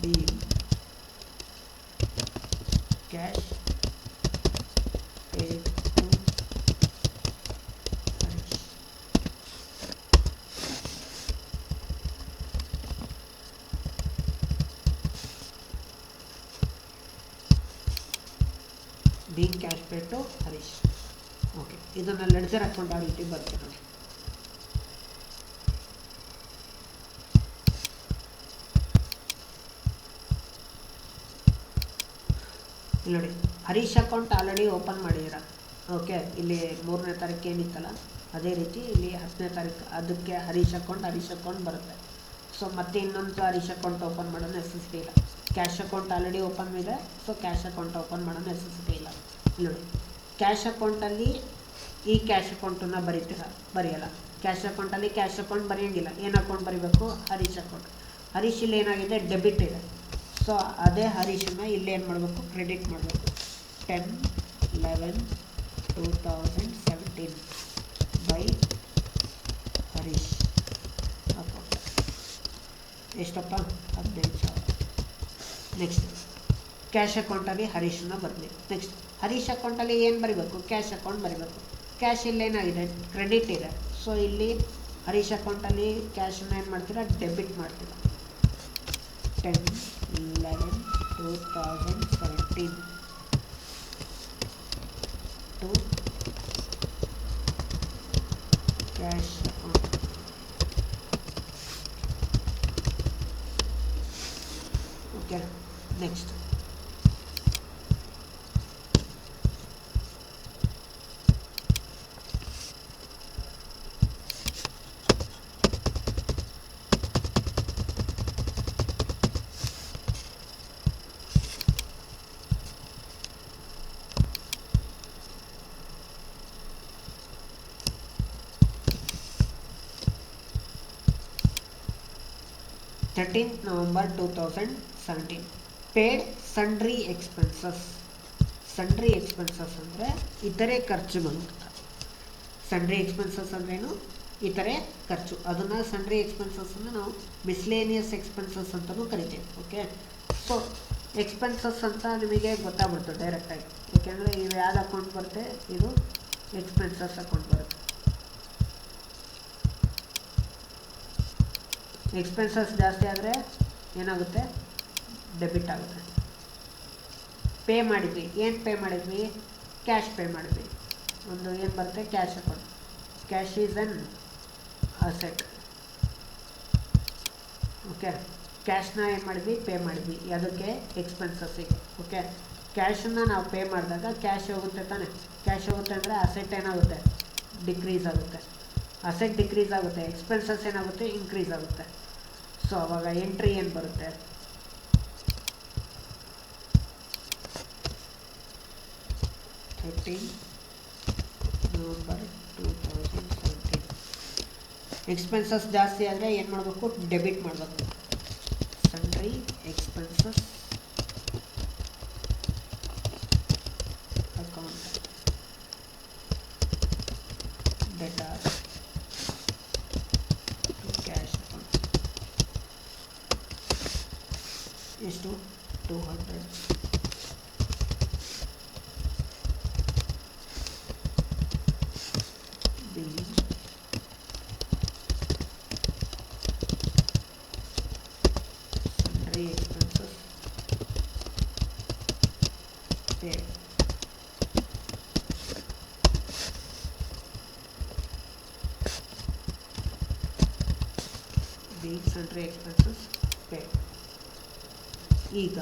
deal cash paid to Harish. Being cash paid to Harish. Okay. ಇದನ್ನು ಲೆಡ್ಜರ್ ಅಕೌಂಟ್ ಆ ರೀತಿ ಬರುತ್ತೆ ನೋಡಿ. ನೋಡಿ, ಹರೀಶ್ ಅಕೌಂಟ್ ಆಲ್ರೆಡಿ ಓಪನ್ ಮಾಡಿದ್ದೀರ. ಓಕೆ. ಇಲ್ಲಿ 3ನೇ ತಾರೀಕು ಏನಿತ್ತಲ್ಲ ಅದೇ ರೀತಿ ಇಲ್ಲಿ 10ನೇ ತಾರೀಕು ಅದಕ್ಕೆ ಹರೀಶ್ ಅಕೌಂಟ್ ಬರುತ್ತೆ. ಸೊ ಮತ್ತೆ ಇನ್ನೊಂದು ಹರೀಶ್ ಅಕೌಂಟ್ ಓಪನ್ ಮಾಡೋ ನೆಸೆಸಿಟಿ ಇಲ್ಲ. ಕ್ಯಾಶ್ ಅಕೌಂಟ್ ಆಲ್ರೆಡಿ ಓಪನ್ ಇದೆ, ಸೊ ಕ್ಯಾಶ್ ಅಕೌಂಟ್ ಓಪನ್ ಮಾಡೋ ನೆಸೆಸಿಟಿ ಇಲ್ಲ. ನೋಡಿ, ಕ್ಯಾಶ್ ಅಕೌಂಟಲ್ಲಿ ಈ ಕ್ಯಾಶ್ ಅಕೌಂಟನ್ನು ಬರೆಯಲ್ಲ. ಕ್ಯಾಶ್ ಅಕೌಂಟಲ್ಲಿ ಕ್ಯಾಶ್ ಅಕೌಂಟ್ ಬರೆಯೋಂಗಿಲ್ಲ. ಏನು ಅಕೌಂಟ್ ಬರೀಬೇಕು? ಹರೀಶ್ ಅಕೌಂಟ್. ಹರೀಶ್ ಇಲ್ಲಿ ಏನಾಗಿದೆ? ಡೆಬಿಟ್ ಇದೆ. ಸೊ ಅದೇ ಹರೀಶನ್ನು ಇಲ್ಲಿ ಏನು ಮಾಡಬೇಕು? ಕ್ರೆಡಿಟ್ ಮಾಡಬೇಕು. 10/11/2017 ಬೈ ಹರೀಶ್ ಅಕೌಂಟ್. ಎಷ್ಟಪ್ಪ? 15,000. ನೆಕ್ಸ್ಟ್ ಕ್ಯಾಶ್ ಅಕೌಂಟಲ್ಲಿ ಹರೀಶನ್ನ ಬರಲಿ. ನೆಕ್ಸ್ಟ್ ಹರೀಶ್ ಅಕೌಂಟಲ್ಲಿ ಏನು ಬರೀಬೇಕು? ಕ್ಯಾಶ್ ಅಕೌಂಟ್ ಬರೀಬೇಕು. ಕ್ಯಾಶ್ ಇಲ್ಲೇನಾಗಿದೆ? ಕ್ರೆಡಿಟ್ ಇದೆ. ಸೊ ಇಲ್ಲಿ ಹರೀಶ್ ಅಕೌಂಟಲ್ಲಿ ಕ್ಯಾಶನ್ನು ಏನು ಮಾಡ್ತೀರಾ? ಡೆಬಿಟ್ ಮಾಡ್ತೀರಾ. 10/11/2017 to cash account. Okay. Next. November 2017 paid sundry expenses. Sundry expenses ಅಂದರೆ ಇತರೆ ಖರ್ಚುಗಳು. ಸನ್ಡ್ರಿ ಎಕ್ಸ್ಪೆನ್ಸಸ್ ಅಂದ್ರೇನು? ಇತರೆ ಖರ್ಚು. ಅದನ್ನು ಸನ್ಡ್ರಿ ಎಕ್ಸ್ಪೆನ್ಸಸ್ಸನ್ನು ನಾವು ಮಿಸ್ಲೇನಿಯಸ್ ಎಕ್ಸ್ಪೆನ್ಸಸ್ ಅಂತಲೂ ಕರಿತೀವಿ. ಓಕೆ. ಸೊ ಎಕ್ಸ್ಪೆನ್ಸಸ್ ಅಂತ ನಿಮಗೆ ಗೊತ್ತಾಗ್ಬಿಡ್ತು ಡೈರೆಕ್ಟಾಗಿ. ಯಾಕೆಂದರೆ ಇದು ಯಾವ್ದು ಅಕೌಂಟ್ ಬರುತ್ತೆ? ಇದು ಎಕ್ಸ್ಪೆನ್ಸಸ್ ಅಕೌಂಟ್ ಬರುತ್ತೆ. ಎಕ್ಸ್ಪೆನ್ಸಸ್ ಜಾಸ್ತಿ ಆದರೆ ಏನಾಗುತ್ತೆ? ಡೆಬಿಟ್ ಆಗುತ್ತೆ. ಪೇ ಮಾಡಿದ್ವಿ. ಏನು ಪೇ ಮಾಡಿದ್ವಿ? ಕ್ಯಾಶ್ ಪೇ ಮಾಡಿದ್ವಿ. ಒಂದು ಏನು ಬರುತ್ತೆ? Cash account. Cash is an asset. Okay. ಕ್ಯಾಶ್ನ ಏನು ಮಾಡಿದ್ವಿ? ಪೇ ಮಾಡಿದ್ವಿ. ಅದಕ್ಕೆ ಎಕ್ಸ್ಪೆನ್ಸಸ್ಸಿಗೆ. ಓಕೆ. ಕ್ಯಾಶನ್ನು ನಾವು ಪೇ ಮಾಡಿದಾಗ ಕ್ಯಾಶ್ ಹೋಗುತ್ತೆ ತಾನೆ. ಕ್ಯಾಶ್ ಹೋಗುತ್ತೆ ಅಂದರೆ ಅಸೆಟ್ ಏನಾಗುತ್ತೆ? ಡಿಕ್ರೀಸ್ ಆಗುತ್ತೆ. ಅಸೆಟ್ ಡಿಕ್ರೀಸ್ ಆಗುತ್ತೆ. ಎಕ್ಸ್ಪೆನ್ಸಸ್ ಏನಾಗುತ್ತೆ? ಇನ್ಕ್ರೀಸ್ ಆಗುತ್ತೆ. ಸೊ ಅವಾಗ ಎಂಟ್ರಿ ಏನು ಬರುತ್ತೆ, November 2017. ಎಕ್ಸ್ಪೆನ್ಸಸ್ ಜಾಸ್ತಿ ಆದರೆ ಏನು ಮಾಡಬೇಕು, ಡೆಬಿಟ್ ಮಾಡಬೇಕು. Sundry expenses account data to cash account. ಎಷ್ಟು, 200. Sundry expenses paid. Being sundry expenses paid. ಈಗ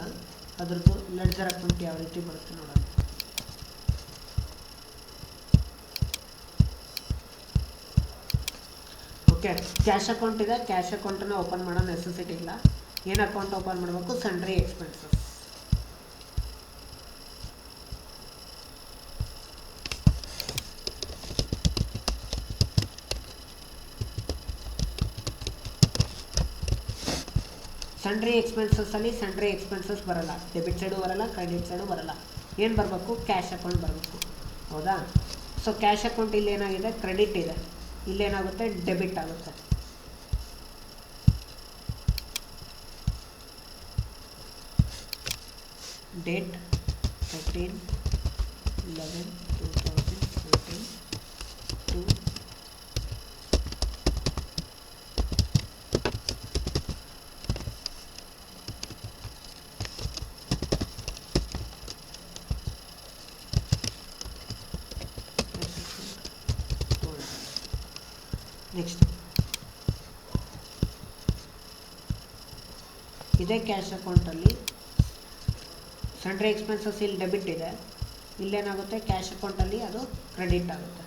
ಅದರದ್ದು ಲೆಡ್ಜರ್ ಅಕೌಂಟ್ ಯಾವ ರೀತಿ ಬರುತ್ತೆ ನೋಡೋಣ. ಓಕೆ, ಕ್ಯಾಶ್ ಅಕೌಂಟ್ ಇದೆ. ಕ್ಯಾಶ್ ಅಕೌಂಟನ್ನು ಓಪನ್ ಮಾಡೋ ನೆಸೆಸಿಟಿ ಇಲ್ಲ. ಏನು ಅಕೌಂಟ್ ಓಪನ್ ಮಾಡಬೇಕು, ಸನ್ಡ್ರಿ ಎಕ್ಸ್ಪೆನ್ಸಸ್. ಸನ್ಡ್ರಿ ಎಕ್ಸ್ಪೆನ್ಸಸ್ಸಲ್ಲಿ ಸನ್ಡ್ರಿ ಎಕ್ಸ್ಪೆನ್ಸಸ್ ಬರಲ್ಲ, ಡೆಬಿಟ್ ಸೈಡು ಬರಲ್ಲ, ಕ್ರೆಡಿಟ್ ಸೈಡು ಬರಲ್ಲ. ಏನು ಬರಬೇಕು, ಕ್ಯಾಶ್ ಅಕೌಂಟ್ ಬರಬೇಕು. ಹೌದಾ? ಸೊ ಕ್ಯಾಶ್ ಅಕೌಂಟ್ ಇಲ್ಲಿ ಏನಾಗಿದೆ, ಕ್ರೆಡಿಟ್ ಇದೆ. ಇಲ್ಲೇನಾಗುತ್ತೆ, ಡೆಬಿಟ್ ಆಗುತ್ತೆ. ಡೇಟ್ 13/11/2017 ಟು ನೆಕ್ಸ್ಟ್ ಇದೇ ಕ್ಯಾಶ್ ಅಕೌಂಟಲ್ಲಿ ಸನ್ಡ್ರಿ ಎಕ್ಸ್ಪೆನ್ಸಸ್ ಇಲ್ಲಿ ಡೆಬಿಟ್ ಇದೆ. ಇಲ್ಲೇನಾಗುತ್ತೆ, ಕ್ಯಾಶ್ ಅಕೌಂಟಲ್ಲಿ ಅದು ಕ್ರೆಡಿಟ್ ಆಗುತ್ತೆ.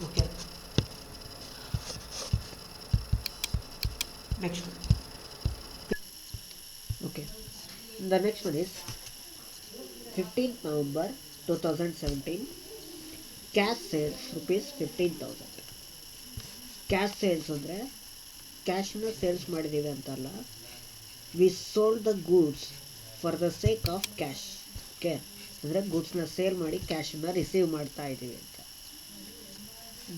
Okay, next one. Okay, the next one is 15th November 2017. Cash sales rupees 15,000. Cash sales ಅಂದರೆ ಕ್ಯಾಶನ್ನ ಸೇಲ್ಸ್ ಮಾಡಿದ್ದೀವಿ ಅಂತಲ್ಲ, we sold the goods for the sake of cash. Okay, ಅಂದರೆ ಗೂಡ್ಸ್ನ ಸೇಲ್ ಮಾಡಿ ಕ್ಯಾಶನ್ನು ರಿಸೀವ್ ಮಾಡ್ತಾ ಇದ್ದೀವಿ ಅಂತ.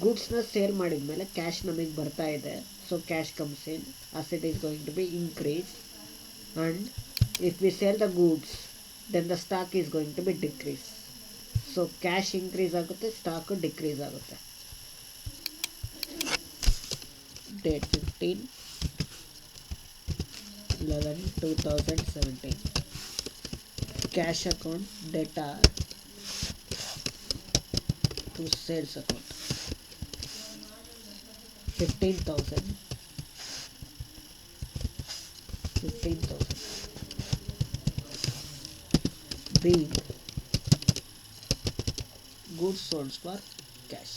ಗೂಡ್ಸ್ನ ಸೇಲ್ ಮಾಡಿದ ಮೇಲೆ ಕ್ಯಾಶ್ ನಮಗೆ ಬರ್ತಾ ಇದೆ. So cash comes in, asset is going to be increase, and if we sale the goods then the stock is going to be decrease. So cash increase ಆಗುತ್ತೆ, ಸ್ಟಾಕು ಡಿಕ್ರೀಸ್ ಆಗುತ್ತೆ. Date 15/11/2017. Cash account data to sales account 15,000. Being goods sold for cash.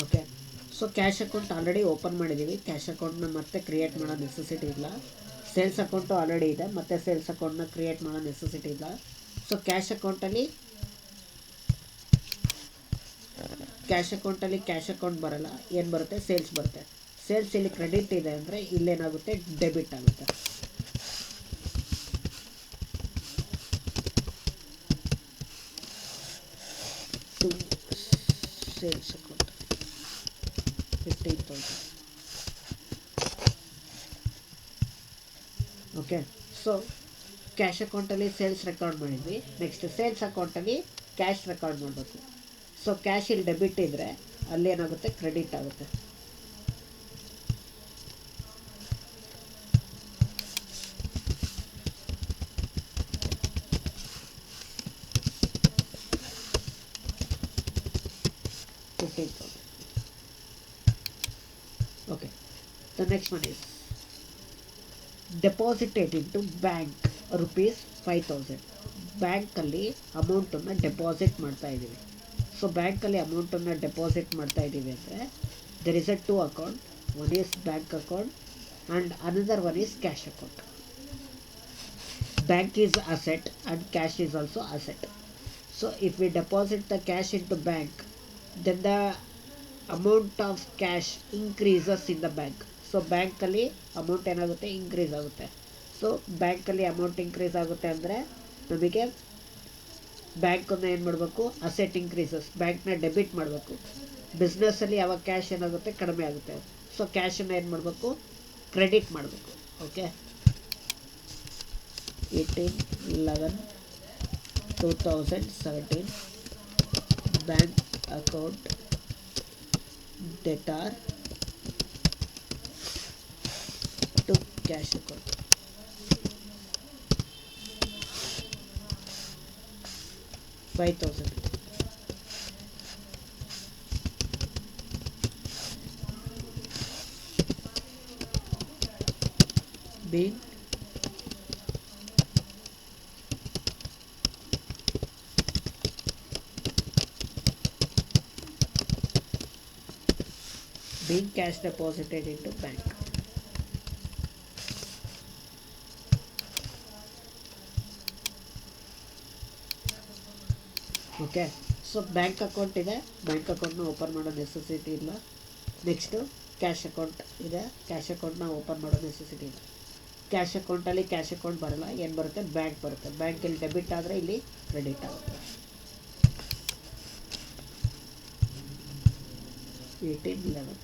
Okay, so cash account already open ಮಾಡಿದ್ದೀವಿ. Cash ಅಕೌಂಟ್ನ ಮತ್ತೆ create ಮಾಡೋ necessity ಇಲ್ಲ. Sales account already ಇದೆ, ಮತ್ತೆ sales ಅಕೌಂಟ್ನ ಕ್ರಿಯೇಟ್ ಮಾಡೋ ನೆಸೆಸಿಟಿ ಇಲ್ಲ. ಸೊ ಕ್ಯಾಶ್ ಅಕೌಂಟಲ್ಲಿ ಕ್ಯಾಶ್ ಅಕೌಂಟ್ ಬರಲ್ಲ, ಏನು ಬರುತ್ತೆ, ಸೇಲ್ಸ್ ಬರುತ್ತೆ. ಸೇಲ್ಸ್ ಇಲ್ಲಿ ಕ್ರೆಡಿಟ್ ಇದೆ ಅಂದರೆ ಇಲ್ಲೇನಾಗುತ್ತೆ, ಡೆಬಿಟ್ ಆಗುತ್ತೆ. To sales account 15,000. Okay, so cash ಅಕೌಂಟಲ್ಲಿ ಸೇಲ್ಸ್ ರೆಕಾರ್ಡ್ ಮಾಡಿದ್ವಿ. ನೆಕ್ಸ್ಟ್ ಸೇಲ್ಸ್ ಅಕೌಂಟಲ್ಲಿ ಕ್ಯಾಶ್ ರೆಕಾರ್ಡ್ ಮಾಡಬೇಕು. ಸೊ ಕ್ಯಾಶ್ ಇಲ್ಲಿ ಡೆಬಿಟ್ ಇದ್ದರೆ ಅಲ್ಲೇನಾಗುತ್ತೆ ಕ್ರೆಡಿಟ್ ಆಗುತ್ತೆ. Okay, the next one is deposited into bank rupees 5,000. ಬ್ಯಾಂಕಲ್ಲಿ ಅಮೌಂಟನ್ನು ಡೆಪಾಸಿಟ್ ಮಾಡ್ತಾ ಇದ್ದೀವಿ. ಸೊ ಬ್ಯಾಂಕಲ್ಲಿ ಅಮೌಂಟನ್ನು ಡೆಪಾಸಿಟ್ ಮಾಡ್ತಾ ಇದ್ದೀವಿ ಅಂದರೆ there is a two account. One is bank account and another one is cash account. Bank is asset and cash is also asset. So if we deposit the cash into bank, then the amount of cash increases in the bank. So bank ಅಲ್ಲಿ amount ಏನಾಗುತ್ತೆ increase ಆಗುತ್ತೆ. So ಬ್ಯಾಂಕಲ್ಲಿ amount increase ಆಗುತ್ತೆ ಅಂದರೆ ನಮಗೆ ಬ್ಯಾಂಕನ್ನು ಏನು ಮಾಡಬೇಕು, ಅಸೆಟ್ ಇನ್ಕ್ರೀಸಸ್, ಬ್ಯಾಂಕ್ನ ಡೆಬಿಟ್ ಮಾಡಬೇಕು. ಬಿಸ್ನೆಸ್ಸಲ್ಲಿ ಯಾವಾಗ ಕ್ಯಾಶ್ ಏನಾಗುತ್ತೆ ಕಡಿಮೆ ಆಗುತ್ತೆ. ಸೊ ಕ್ಯಾಶನ್ನು ಏನು ಮಾಡಬೇಕು, ಕ್ರೆಡಿಟ್ ಮಾಡಬೇಕು. Okay, 18/11/2017 bank account debtor to cash account. $5,000 being cash deposited into bank. Okay, so bank account ಇದೆ, ಬ್ಯಾಂಕ್ ಅಕೌಂಟ್ನ ಓಪನ್ ಮಾಡೋ ನೆಸೆಸಿಟಿ ಇಲ್ಲ. ನೆಕ್ಸ್ಟು ಕ್ಯಾಶ್ ಅಕೌಂಟ್ ಇದೆ, ಕ್ಯಾಶ್ ಅಕೌಂಟ್ನ ಓಪನ್ ಮಾಡೋ ನೆಸೆಸಿಟಿ ಇಲ್ಲ. ಕ್ಯಾಶ್ ಅಕೌಂಟಲ್ಲಿ ಕ್ಯಾಶ್ ಅಕೌಂಟ್ ಬರಲ್ಲ, ಏನು ಬರುತ್ತೆ ಬ್ಯಾಂಕ್ ಬರುತ್ತೆ. ಬ್ಯಾಂಕಲ್ಲಿ ಡೆಬಿಟ್ ಆದರೆ ಇಲ್ಲಿ ಕ್ರೆಡಿಟ್ ಆಗುತ್ತೆ. 18/11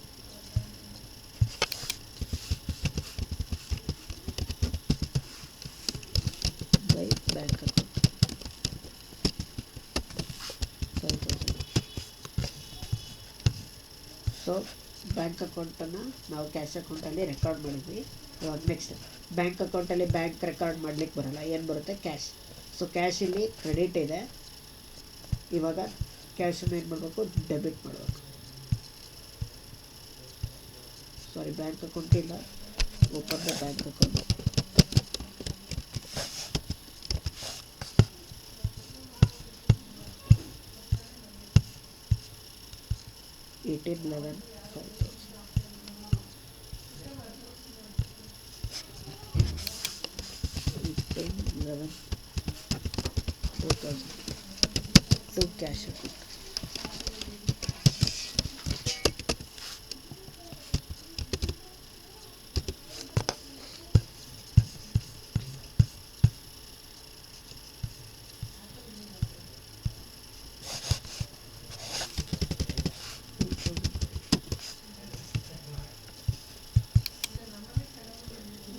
by bank account 5,000. So bank ಅಕೌಂಟನ್ನು ನಾವು ಕ್ಯಾಶ್ ಅಕೌಂಟಲ್ಲಿ ರೆಕಾರ್ಡ್ ಮಾಡಿದ್ವಿ. ಇವಾಗ ನೆಕ್ಸ್ಟ್ ಬ್ಯಾಂಕ್ ಅಕೌಂಟಲ್ಲಿ ಬ್ಯಾಂಕ್ ರೆಕಾರ್ಡ್ ಮಾಡಲಿಕ್ಕೆ ಬರಲ್ಲ, ಏನು ಬರುತ್ತೆ ಕ್ಯಾಶ್. ಸೊ ಕ್ಯಾಶ್ ಇಲ್ಲಿ ಕ್ರೆಡಿಟ್ ಇದೆ, ಇವಾಗ ಕ್ಯಾಶನ್ನು ಏನು ಮಾಡಬೇಕು, ಡೆಬಿಟ್ ಮಾಡಬೇಕು. ಸಾರಿ, ಬ್ಯಾಂಕ್ ಅಕೌಂಟ್ ಇಲ್ಲ, open the bank account. $18/11 $5,000. to cash account.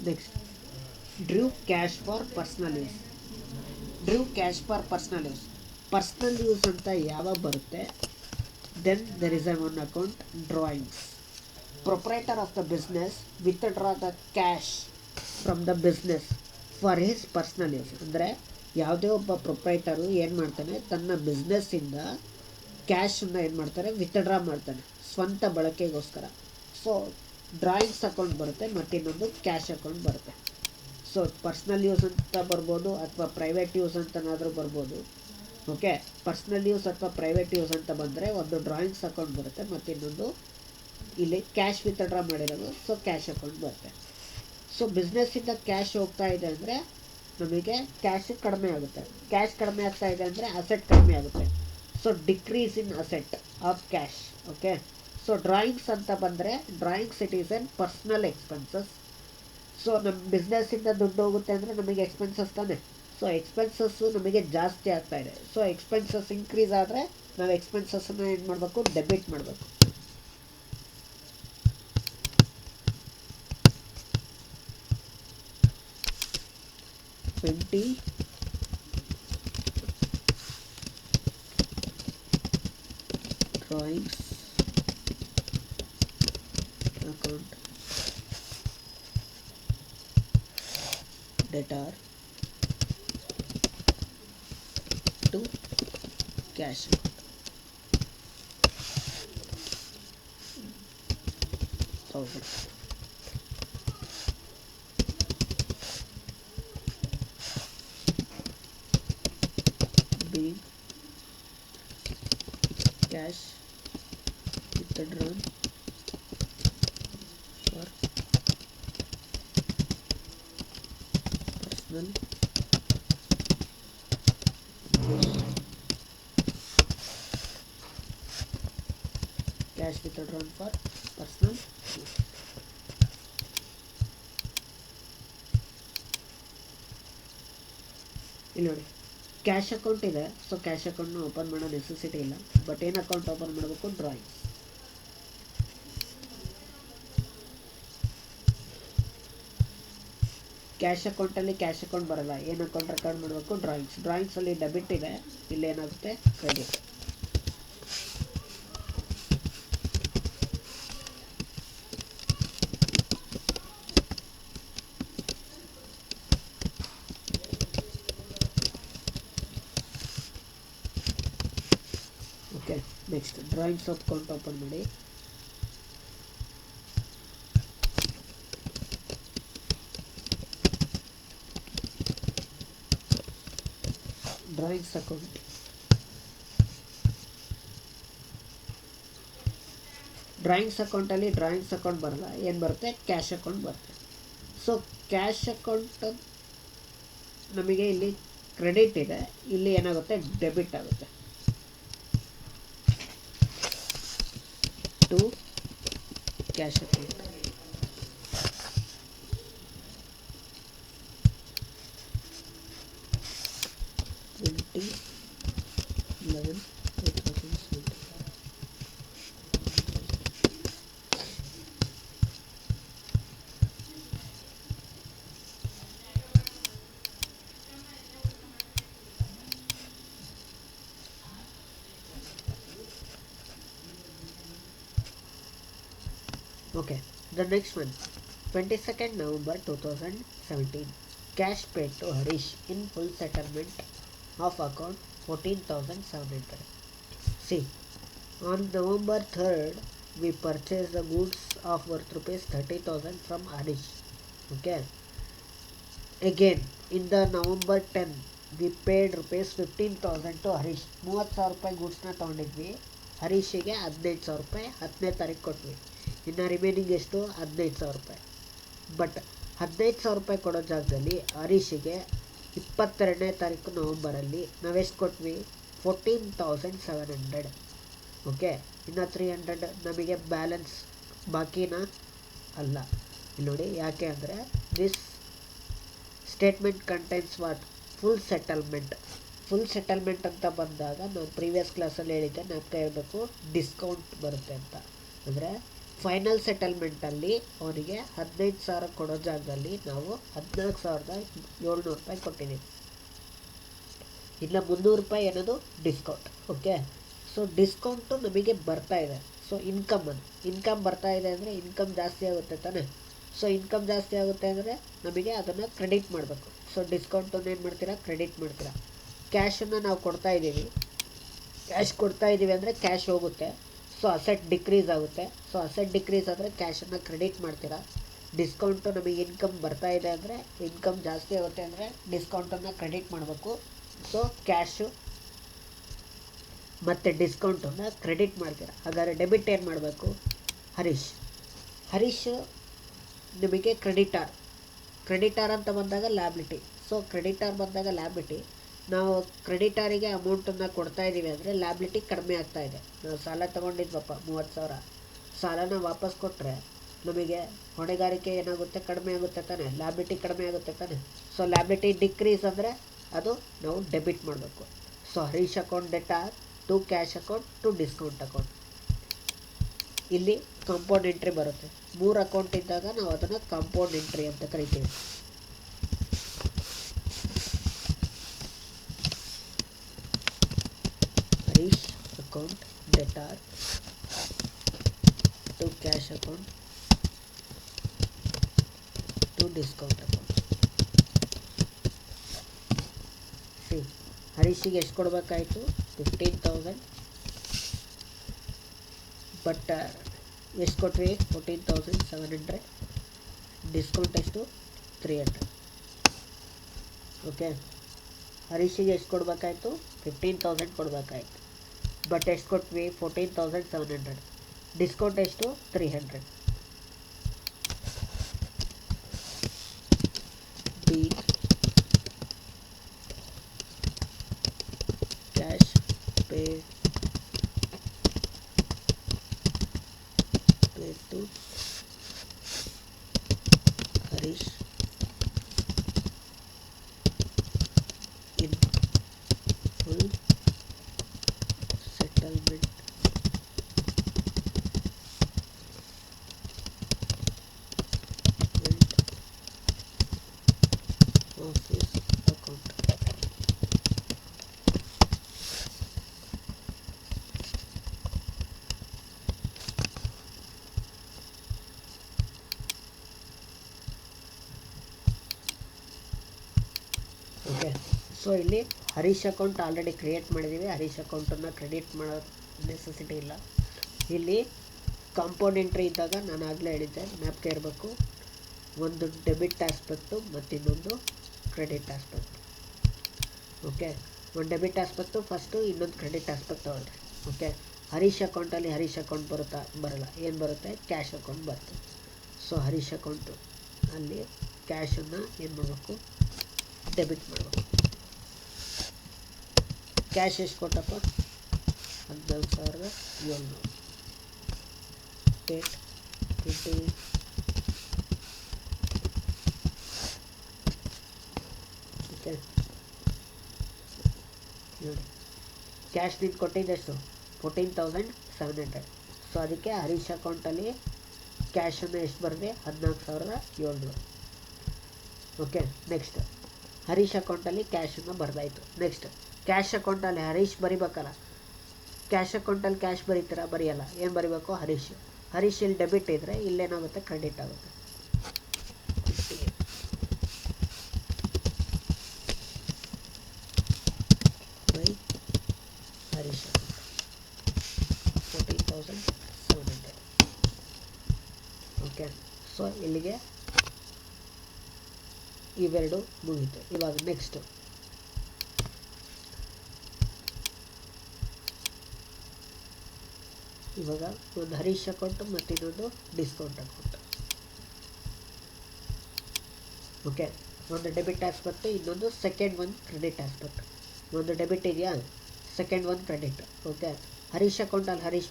Next, drew cash for personal use. Drew cash for personal use. Personal use ಅಂತ ಯಾವಾಗ ಬರುತ್ತೆ, then there is a one account drawings. Proprietor of the business withdraw the cash from the business for his personal use. ಅಂದರೆ ಯಾವುದೇ ಒಬ್ಬ ಪ್ರೊಪ್ರೈಟರು ಏನು ಮಾಡ್ತಾನೆ, ತನ್ನ ಬಿಸ್ನೆಸ್ಸಿಂದ ಕ್ಯಾಶನ್ನು ಏನು ಮಾಡ್ತಾರೆ, ವಿತ್ಡ್ರಾ ಮಾಡ್ತಾನೆ ಸ್ವಂತ ಬಳಕೆಗೋಸ್ಕರ. ಸೊ ಡ್ರಾಯಿಂಗ್ಸ್ ಅಕೌಂಟ್ ಬರುತ್ತೆ ಮತ್ತು ಇನ್ನೊಂದು ಕ್ಯಾಶ್ ಅಕೌಂಟ್ ಬರುತ್ತೆ. ಸೊ ಪರ್ಸ್ನಲ್ ಯೂಸ್ ಅಂತ ಬರ್ಬೋದು ಅಥವಾ ಪ್ರೈವೇಟ್ ಯೂಸ್ ಅಂತನಾದರೂ ಬರ್ಬೋದು. ಓಕೆ, ಪರ್ಸ್ನಲ್ ಯೂಸ್ ಅಥವಾ ಪ್ರೈವೇಟ್ ಯೂಸ್ ಅಂತ ಬಂದರೆ ಒಂದು ಡ್ರಾಯಿಂಗ್ಸ್ ಅಕೌಂಟ್ ಬರುತ್ತೆ ಮತ್ತು ಇನ್ನೊಂದು ಇಲ್ಲಿ ಕ್ಯಾಶ್ ವಿತ್ಡ್ರಾ ಮಾಡಿರೋದು, ಸೊ ಕ್ಯಾಶ್ ಅಕೌಂಟ್ ಬರುತ್ತೆ. ಸೊ ಬಿಸ್ನೆಸ್ಸಿಂದ ಕ್ಯಾಶ್ ಹೋಗ್ತಾ ಇದೆ ಅಂದರೆ ನಮಗೆ ಕ್ಯಾಶ್ ಕಡಿಮೆ ಆಗುತ್ತೆ. ಕ್ಯಾಶ್ ಕಡಿಮೆ ಆಗ್ತಾ ಇದೆ ಅಂದರೆ ಅಸೆಟ್ ಕಡಿಮೆ ಆಗುತ್ತೆ. So decrease in asset of cash. Okay, so drawings ಅಂತ ಬಂದರೆ drawings it is N personal expenses. So ನಮ್ಮ ಬಿಸ್ನೆಸ್ಸಿಂದ ದುಡ್ಡು ಹೋಗುತ್ತೆ ಅಂದರೆ ನಮಗೆ ಎಕ್ಸ್ಪೆನ್ಸಸ್ ತಾನೆ. ಸೊ ಎಕ್ಸ್ಪೆನ್ಸಸ್ಸು ನಮಗೆ ಜಾಸ್ತಿ ಆಗ್ತಾ ಇದೆ. ಸೊ ಎಕ್ಸ್ಪೆನ್ಸಸ್ ಇನ್ಕ್ರೀಸ್ ಆದರೆ ನಾವು ಎಕ್ಸ್ಪೆನ್ಸಸ್ಸನ್ನು ಏನು ಮಾಡಬೇಕು, ಡೆಬಿಟ್ ಮಾಡಬೇಕು. Drawings account debtor to cash account 1000. Being cash withdrawn for personal use. Cash withdrawn for personal use. ಇಲ್ಲಿ ನೋಡಿ ಕ್ಯಾಶ್ ಅಕೌಂಟ್ ಇದೆ. ಸೊ ಕ್ಯಾಶ್ ಅಕೌಂಟ್ನ ಓಪನ್ ಮಾಡೋ ನೆಸೆಸಿಟಿ ಇಲ್ಲ. ಬಟ್ ಏನು ಅಕೌಂಟ್ ಓಪನ್ ಮಾಡಬೇಕು? ಡ್ರಾಯಿಂಗ್ಸ್. ಕ್ಯಾಶ್ ಅಕೌಂಟಲ್ಲಿ ಕ್ಯಾಶ್ ಅಕೌಂಟ್ ಬರಲ್ಲ. ಏನು ಅಕೌಂಟ್ ರೆಕಾರ್ಡ್ ಮಾಡಬೇಕು? ಡ್ರಾಯಿಂಗ್ಸ್. ಡ್ರಾಯಿಂಗ್ಸಲ್ಲಿ ಡೆಬಿಟ್ ಇದೆ, ಇಲ್ಲಿ ಏನಾಗುತ್ತೆ? Credit. Okay, next drawings account open ಮಾಡಿ. ಡ್ರಾಯಿಂಗ್ಸ್ ಅಕೌಂಟ್ ಅಕೌಂಟಲ್ಲಿ ಡ್ರಾಯಿಂಗ್ಸ್ ಅಕೌಂಟ್ ಬರಲ್ಲ. ಏನು ಬರುತ್ತೆ? ಕ್ಯಾಶ್ ಅಕೌಂಟ್ ಬರುತ್ತೆ. ಸೊ ಕ್ಯಾಶ್ ಅಕೌಂಟ್ ನಮಗೆ ಇಲ್ಲಿ ಕ್ರೆಡಿಟ್ ಇದೆ, ಇಲ್ಲಿ ಏನಾಗುತ್ತೆ? ಡೆಬಿಟ್ ಆಗುತ್ತೆ. To cash account. Okay, the next one, 22nd November 2017. Cash paid to Harish in full settlement of account 14,700. See, on November 3rd, we purchased the goods of worth rupees 30,000 from Harish. Okay. Again, in the November 10, we paid rupees 15,000 to Harish. 30,000 ರೂಪಾಯಿ ಗೂಡ್ಸ್ನ ತೊಗೊಂಡಿದ್ವಿ. ಹರೀಶಿಗೆ 15,000 ರೂಪಾಯಿ 10ನೇ ತಾರೀಕು ಕೊಟ್ವಿ. ಇನ್ನು remaining ಎಷ್ಟು? 15,000 ರೂಪಾಯಿ. But 15,000 ರೂಪಾಯಿ ಕೊಡೋ ಜಾಗದಲ್ಲಿ ಹರೀಶಿಗೆ 22ನೇ ತಾರೀಕು ನವಂಬರಲ್ಲಿ ನಾವೆಷ್ಟು ಕೊಟ್ವಿ? 14,700. ಓಕೆ, ಇನ್ನು 300 ನಮಗೆ ಬ್ಯಾಲೆನ್ಸ್ ಬಾಕಿನ ಅಲ್ಲ. ಇಲ್ಲಿ ನೋಡಿ, ಯಾಕೆ ಅಂದರೆ this statement contains what? Full settlement. Full settlement ಅಂತ ಬಂದಾಗ ನಾನು ಪ್ರೀವಿಯಸ್ ಕ್ಲಾಸಲ್ಲಿ ಹೇಳಿದ್ದೆ, ಜ್ಞಾಪಕ ಇರಬೇಕು, ಡಿಸ್ಕೌಂಟ್ ಬರುತ್ತೆ ಅಂತ. ಅಂದರೆ ಫೈನಲ್ ಸೆಟಲ್ಮೆಂಟಲ್ಲಿ ಅವನಿಗೆ 15,000 ಕೊಡೋ ಜಾಗದಲ್ಲಿ ನಾವು 14,700 ರೂಪಾಯಿ ಕೊಟ್ಟಿದ್ದೀವಿ. ಇನ್ನು 300 ರೂಪಾಯಿ ಏನದು? ಡಿಸ್ಕೌಂಟ್. ಓಕೆ, ಸೊ ಡಿಸ್ಕೌಂಟು ನಮಗೆ ಬರ್ತಾ ಇದೆ. ಸೊ ಇನ್ಕಮ್ ಬರ್ತಾ ಇದೆ ಅಂದರೆ ಇನ್ಕಮ್ ಜಾಸ್ತಿ ಆಗುತ್ತೆ ತಾನೆ. ಸೊ ಇನ್ಕಮ್ ಜಾಸ್ತಿ ಆಗುತ್ತೆ ಅಂದರೆ ನಮಗೆ ಅದನ್ನು ಕ್ರೆಡಿಟ್ ಮಾಡಬೇಕು. ಸೊ ಡಿಸ್ಕೌಂಟನ್ನು ಏನು ಮಾಡ್ತೀರಾ? ಕ್ರೆಡಿಟ್ ಮಾಡ್ತೀರಾ. ಕ್ಯಾಶನ್ನು ನಾವು ಕೊಡ್ತಾ ಇದ್ದೀವಿ ಅಂದರೆ ಕ್ಯಾಶ್ ಹೋಗುತ್ತೆ. ಸೊ ಅಸೆಟ್ ಡಿಕ್ರೀಸ್ ಆಗುತ್ತೆ. ಸೊ ಅಸೆಟ್ ಡಿಕ್ರೀಸ್ ಆದರೆ ಕ್ಯಾಶನ್ನು ಕ್ರೆಡಿಟ್ ಮಾಡ್ತೀರಾ. ಡಿಸ್ಕೌಂಟು ನಮಗೆ ಇನ್ಕಮ್ ಬರ್ತಾ ಇದೆ ಅಂದರೆ, ಇನ್ಕಮ್ ಜಾಸ್ತಿ ಆಗುತ್ತೆ ಅಂದರೆ ಡಿಸ್ಕೌಂಟನ್ನು ಕ್ರೆಡಿಟ್ ಮಾಡಬೇಕು. ಸೊ ಕ್ಯಾಶು ಮತ್ತು ಡಿಸ್ಕೌಂಟನ್ನು ಕ್ರೆಡಿಟ್ ಮಾಡ್ತೀರಾ. ಹಾಗಾದರೆ ಡೆಬಿಟ್ ಏನು ಮಾಡಬೇಕು? ಹರೀಶ್ ನಿಮಗೆ ಕ್ರೆಡಿಟಾರ್ ಅಂತ ಬಂದಾಗ ಲ್ಯಾಬಿಲಿಟಿ. ಸೊ ಕ್ರೆಡಿಟಾರ್ ಬಂದಾಗ ಲ್ಯಾಬಿಲಿಟಿ, ನಾವು ಕ್ರೆಡಿಟಾರಿಗೆ ಅಮೌಂಟನ್ನು ಕೊಡ್ತಾ ಇದ್ದೀವಿ ಅಂದರೆ ಲ್ಯಾಬಿಲಿಟಿ ಕಡಿಮೆ ಆಗ್ತಾ ಇದೆ. ನಾವು ಸಾಲ ತೊಗೊಂಡಿದ್ವಪ್ಪ 30,000, ಸಾಲನ ವಾಪಸ್ ಕೊಟ್ಟರೆ ನಮಗೆ ಹೊಣೆಗಾರಿಕೆ ಏನಾಗುತ್ತೆ? ಕಡಿಮೆ ಆಗುತ್ತೆ ತಾನೆ. ಲ್ಯಾಬಿಲಿಟಿ ಕಡಿಮೆ ಆಗುತ್ತೆ ತಾನೆ. ಸೊ ಲ್ಯಾಬಿಲಿಟಿ ಡಿಕ್ರೀಸ್ ಅಂದರೆ ಅದು ನಾವು ಡೆಬಿಟ್ ಮಾಡಬೇಕು. So Harish account debtor to cash account to discount account. ಇಲ್ಲಿ ಕಾಂಪೌಂಡ್ ಎಂಟ್ರಿ ಬರುತ್ತೆ. 3 ಅಕೌಂಟ್ ಇದ್ದಾಗ ನಾವು ಅದನ್ನು ಕಾಂಪೌಂಡ್ ಎಂಟ್ರಿ ಅಂತ ಕರಿತೀವಿ. Harish account debtor to discount account. See, ಹರೀಶಿಗೆ ಎಷ್ಟು ಕೊಡಬೇಕಾಯಿತು 15,000, ಬಟ್ ಎಷ್ಟು ಕೊಟ್ವಿ 14,700, ಡಿಸ್ಕೌಂಟ್ ಎಷ್ಟು 300. ಓಕೆ, ಹರೀಶಿಗೆ ಎಷ್ಟು ಕೊಡಬೇಕಾಯಿತು 15,000 ಕೊಡಬೇಕಾಯಿತು, ಬಟ್ ಎಷ್ಟು ಕೊಟ್ವಿ 14,700, ಡಿಸ್ಕೌಂಟ್ ಎಷ್ಟು 300. B cash pay to Harish in full settlement of his account. Okay, so ಇಲ್ಲಿ ಹರೀಶ್ ಅಕೌಂಟ್ ಆಲ್ರೆಡಿ ಕ್ರಿಯೇಟ್ ಮಾಡಿದ್ದೀವಿ. ಹರೀಶ್ ಅಕೌಂಟನ್ನು ಕ್ರೆಡಿಟ್ ಮಾಡೋ ನೆಸೆಸಿಟಿ ಇಲ್ಲ. ಇಲ್ಲಿ ಕಾಂಪೌಂಡೆಂಟ್ರಿ ಇದ್ದಾಗ ನಾನು ಆಗಲೇ ಹೇಳಿದ್ದೆ, ಜ್ಞಾಪಕ ಇರಬೇಕು, ಒಂದು ಡೆಬಿಟ್ ಆಸ್ಪೆಕ್ಟು ಮತ್ತು ಇನ್ನೊಂದು ಕ್ರೆಡಿಟ್ ಆಸ್ಪೆಕ್ಟ್. ಓಕೆ, ಒಂದು ಡೆಬಿಟ್ ಆಸ್ಪೆಕ್ಟು ಫಸ್ಟು, ಇನ್ನೊಂದು ಕ್ರೆಡಿಟ್ ಆಸ್ಪೆಕ್ಟ್ ತಗೊಳ್ರಿ. ಓಕೆ, ಹರೀಶ್ ಅಕೌಂಟಲ್ಲಿ ಹರೀಶ್ ಅಕೌಂಟ್ ಬರಲ್ಲ, ಏನು ಬರುತ್ತೆ ಕ್ಯಾಶ್ ಅಕೌಂಟ್ ಬರುತ್ತೆ. ಸೊ ಹರೀಶ್ ಅಕೌಂಟು ಅಲ್ಲಿ ಕ್ಯಾಶನ್ನು ಏನು ಮಾಡಬೇಕು, ಡೆಬಿಟ್ ಮಾಡಬೇಕು. ಕ್ಯಾಶ್ ಎಷ್ಟು ಕೊಟ್ಟಪ್ಪ 14,700. ಡೇಟ್ 20. ಓಕೆ ನೋಡಿ, ಕ್ಯಾಶ್ ನೀನು ಕೊಟ್ಟಿದ್ದೆಷ್ಟು 14,700. ಸೊ ಅದಕ್ಕೆ ಹರೀಶ್ ಅಕೌಂಟಲ್ಲಿ ಕ್ಯಾಶನ್ನು ಎಷ್ಟು ಬರದೆ 14,700. ಓಕೆ, ನೆಕ್ಸ್ಟ್ ಹರೀಶ್ ಅಕೌಂಟಲ್ಲಿ ಕ್ಯಾಶನ್ನು ಬರೆದಾಯಿತು. ನೆಕ್ಸ್ಟ್ ಕ್ಯಾಶ್ ಅಕೌಂಟಲ್ಲಿ ಹರೀಶ್ ಬರಿಬೇಕಲ್ಲ, ಕ್ಯಾಶ್ ಅಕೌಂಟಲ್ಲಿ ಕ್ಯಾಶ್ ಬರೀತೀರಾ, ಬರೆಯಲ್ಲ, ಏನು ಬರಿಬೇಕು ಹರೀಶ್. ಹರೀಶ್ ಇಲ್ಲಿ ಡೆಬಿಟ್ ಇದ್ದರೆ ಇಲ್ಲೇನಾಗುತ್ತೆ ಕ್ರೆಡಿಟ್ ಆಗುತ್ತೆ. ಬೈ ಹರೀಶ್ 14,700. ಓಕೆ, ಸೊ ಇಲ್ಲಿಗೆ ಇವೆರಡು ಮುಗೀತು. ಇವಾಗ ನೆಕ್ಸ್ಟ್ ಇವಾಗ ಒಂದು ಹರೀಶ್ ಅಕೌಂಟು ಮತ್ತು ಇನ್ನೊಂದು ಡಿಸ್ಕೌಂಟ್ ಅಕೌಂಟ್. ಓಕೆ, ಒಂದು ಡೆಬಿಟ್ ಆಸ್ಪೆಕ್ಟ್, ಇನ್ನೊಂದು ಸೆಕೆಂಡ್ ಒಂದು ಕ್ರೆಡಿಟ್ ಆಸ್ಪೆಕ್ಟ್. ಒಂದು ಡೆಬಿಟ್ ಇದೆಯಾ, ಸೆಕೆಂಡ್ ಒಂದು ಕ್ರೆಡಿಟ್. ಓಕೆ, ಹರೀಶ್ ಅಕೌಂಟಲ್ಲಿ ಹರೀಶ್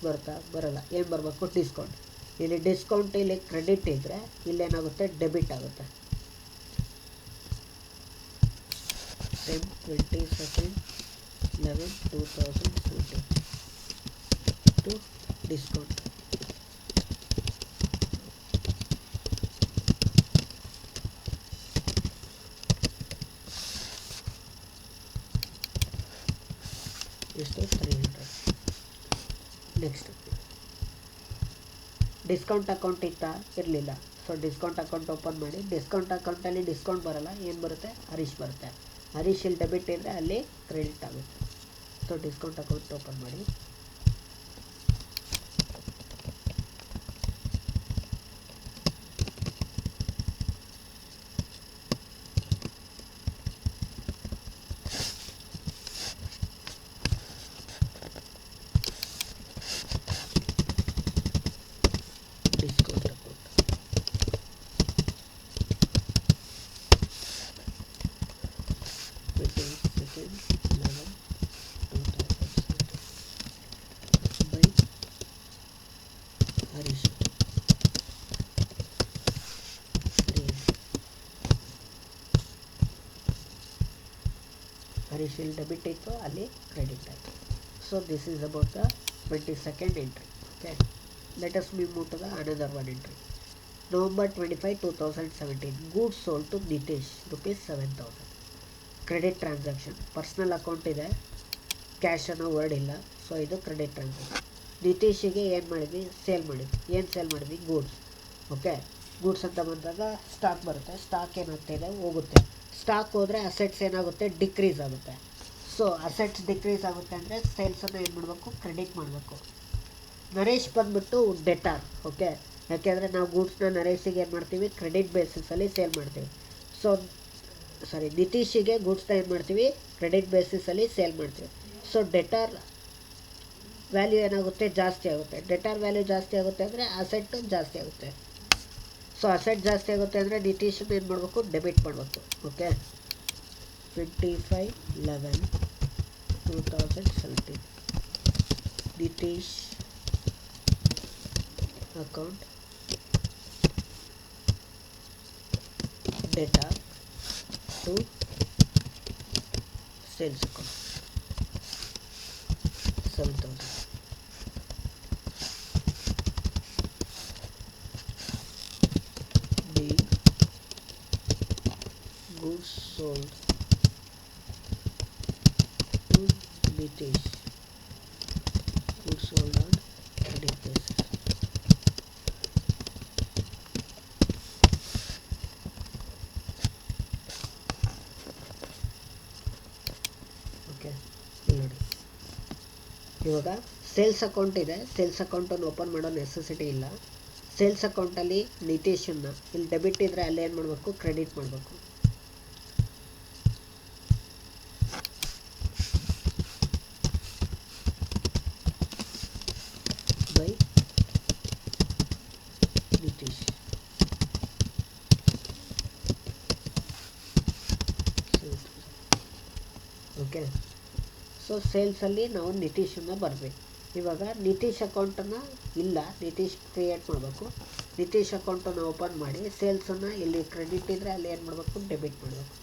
ಬರಲ್ಲ, ಏನು ಬರಬೇಕು ಡಿಸ್ಕೌಂಟ್. ಇಲ್ಲಿ ಡಿಸ್ಕೌಂಟ್ ಇಲ್ಲಿ ಕ್ರೆಡಿಟ್ ಇದ್ದರೆ ಇಲ್ಲೇನಾಗುತ್ತೆ ಡೆಬಿಟ್ ಆಗುತ್ತೆ. 22/11/2017 to discount. ಎಷ್ಟು 300. ನೆಕ್ಸ್ಟ್ ಡಿಸ್ಕೌಂಟ್ ಅಕೌಂಟ್ ಇತ್ತಾ, ಇರಲಿಲ್ಲ. ಸೊ ಡಿಸ್ಕೌಂಟ್ ಅಕೌಂಟ್ ಓಪನ್ ಮಾಡಿ. ಡಿಸ್ಕೌಂಟ್ ಅಕೌಂಟಲ್ಲಿ ಡಿಸ್ಕೌಂಟ್ ಬರಲ್ಲ, ಏನು ಬರುತ್ತೆ ಹರೀಶ್ ಬರುತ್ತೆ. ಹರೀಶ್ ಇಲ್ಲಿ ಡೆಬಿಟ್ ಇದ್ದರೆ ಅಲ್ಲಿ ಕ್ರೆಡಿಟ್ ಆಗುತ್ತೆ. ಸೊ ಡಿಸ್ಕೌಂಟ್ ಅಕೌಂಟ್ ಓಪನ್ ಮಾಡಿ. Discount account 22/11/2017 by Harish. Harish ಇಲ್ಲಿ ಡೆಬಿಟ್ ಇತ್ತು, ಅಲ್ಲಿ ಕ್ರೆಡಿಟ್ ಆಯಿತು. So this is about the 22nd entry. Okay, let us move to the another one entry. November 25, 2017, goods sold to Nitesh ₹7,000. Credit transaction. Personal account ಇದೆ, cash ಅನ್ನೋ word ಇಲ್ಲ. So ಇದು credit transaction. ನಿತೀಶಿಗೆ ಏನು ಮಾಡಿದ್ವಿ, sale ಮಾಡಿದ್ವಿ. ಏನು sale ಮಾಡಿದ್ವಿ, goods. Okay, goods ಅಂತ ಬಂದಾಗ ಸ್ಟಾಕ್ ಬರುತ್ತೆ. ಸ್ಟಾಕ್ ಏನಾಗ್ತಾ ಇದೆ, ಹೋಗುತ್ತೆ. ಸ್ಟಾಕ್ ಹೋದರೆ ಅಸೆಟ್ಸ್ ಏನಾಗುತ್ತೆ, ಡಿಕ್ರೀಸ್ ಆಗುತ್ತೆ. ಸೊ ಅಸೆಟ್ಸ್ ಡಿಕ್ರೀಸ್ ಆಗುತ್ತೆ ಅಂದರೆ ಸೇಲ್ಸನ್ನು ಏನು ಮಾಡಬೇಕು, ಕ್ರೆಡಿಟ್ ಮಾಡಬೇಕು. ನರೇಶ್ ಬಂದ್ಬಿಟ್ಟು ಡೆಟಾರ್. ಓಕೆ, ಯಾಕೆಂದರೆ ನಾವು ಗೂಡ್ಸ್ನ ನರೇಶಿಗೆ ಏನು ಮಾಡ್ತೀವಿ, ಕ್ರೆಡಿಟ್ ಬೇಸಿಸಲ್ಲಿ ಸೇಲ್ ಮಾಡ್ತೀವಿ. ಸೊ ನಿತೀಶಿಗೆ ಗೂಡ್ಸ್ನ ಏನು ಮಾಡ್ತೀವಿ, ಕ್ರೆಡಿಟ್ ಬೇಸಿಸಲ್ಲಿ ಸೇಲ್ ಮಾಡ್ತೀವಿ. ಸೊ ಡೆಟಾರ್ ವ್ಯಾಲ್ಯೂ ಏನಾಗುತ್ತೆ, ಜಾಸ್ತಿ ಆಗುತ್ತೆ. ಡೆಟಾರ್ ವ್ಯಾಲ್ಯೂ ಜಾಸ್ತಿ ಆಗುತ್ತೆ ಅಂದರೆ ಅಸೆಟ್ ಜಾಸ್ತಿ ಆಗುತ್ತೆ. ಸೊ ಅಸೆಟ್ ಜಾಸ್ತಿ ಆಗುತ್ತೆ ಅಂದರೆ ನಿತೀಶನ್ನ ಏನು ಮಾಡಬೇಕು, ಡೆಬಿಟ್ ಮಾಡಬೇಕು. Okay, 25/11/2017 Nitish account data to sales account 7,000. being goods sold to Nitish, goods sold on credit basis. Okay, ನೋಡಿ ಇವಾಗ ಸೇಲ್ಸ್ ಅಕೌಂಟ್ ಇದೆ. ಸೇಲ್ಸ್ ಅಕೌಂಟನ್ನು ಓಪನ್ ಮಾಡೋ ನೆಸೆಸಿಟಿ ಇಲ್ಲ. ಸೇಲ್ಸ್ ಅಕೌಂಟಲ್ಲಿ ನಿತೀಶನ್ನ ಇಲ್ಲಿ ಡೆಬಿಟ್ ಇದ್ದರೆ ಅಲ್ಲಿ ಏನು ಮಾಡಬೇಕು, ಕ್ರೆಡಿಟ್ ಮಾಡಬೇಕು. ಬೈ ನಿತೀಶ್. ಓಕೆ, ಸೊ ಸೇಲ್ಸಲ್ಲಿ ನಾವು ನಿತೀಶನ್ನು ಬರಬೇಕು. ಇವಾಗ ನಿತೀಶ್ ಅಕೌಂಟನ್ನು ಇಲ್ಲ, ನಿತೀಶ್ ಕ್ರಿಯೇಟ್ ಮಾಡಬೇಕು. ನಿತೀಶ್ ಅಕೌಂಟನ್ನು ಓಪನ್ ಮಾಡಿ ಸೇಲ್ಸನ್ನು ಇಲ್ಲಿ ಕ್ರೆಡಿಟ್ ಇದ್ದರೆ ಅಲ್ಲಿ ಏನು ಮಾಡಬೇಕು, ಡೆಬಿಟ್ ಮಾಡಬೇಕು.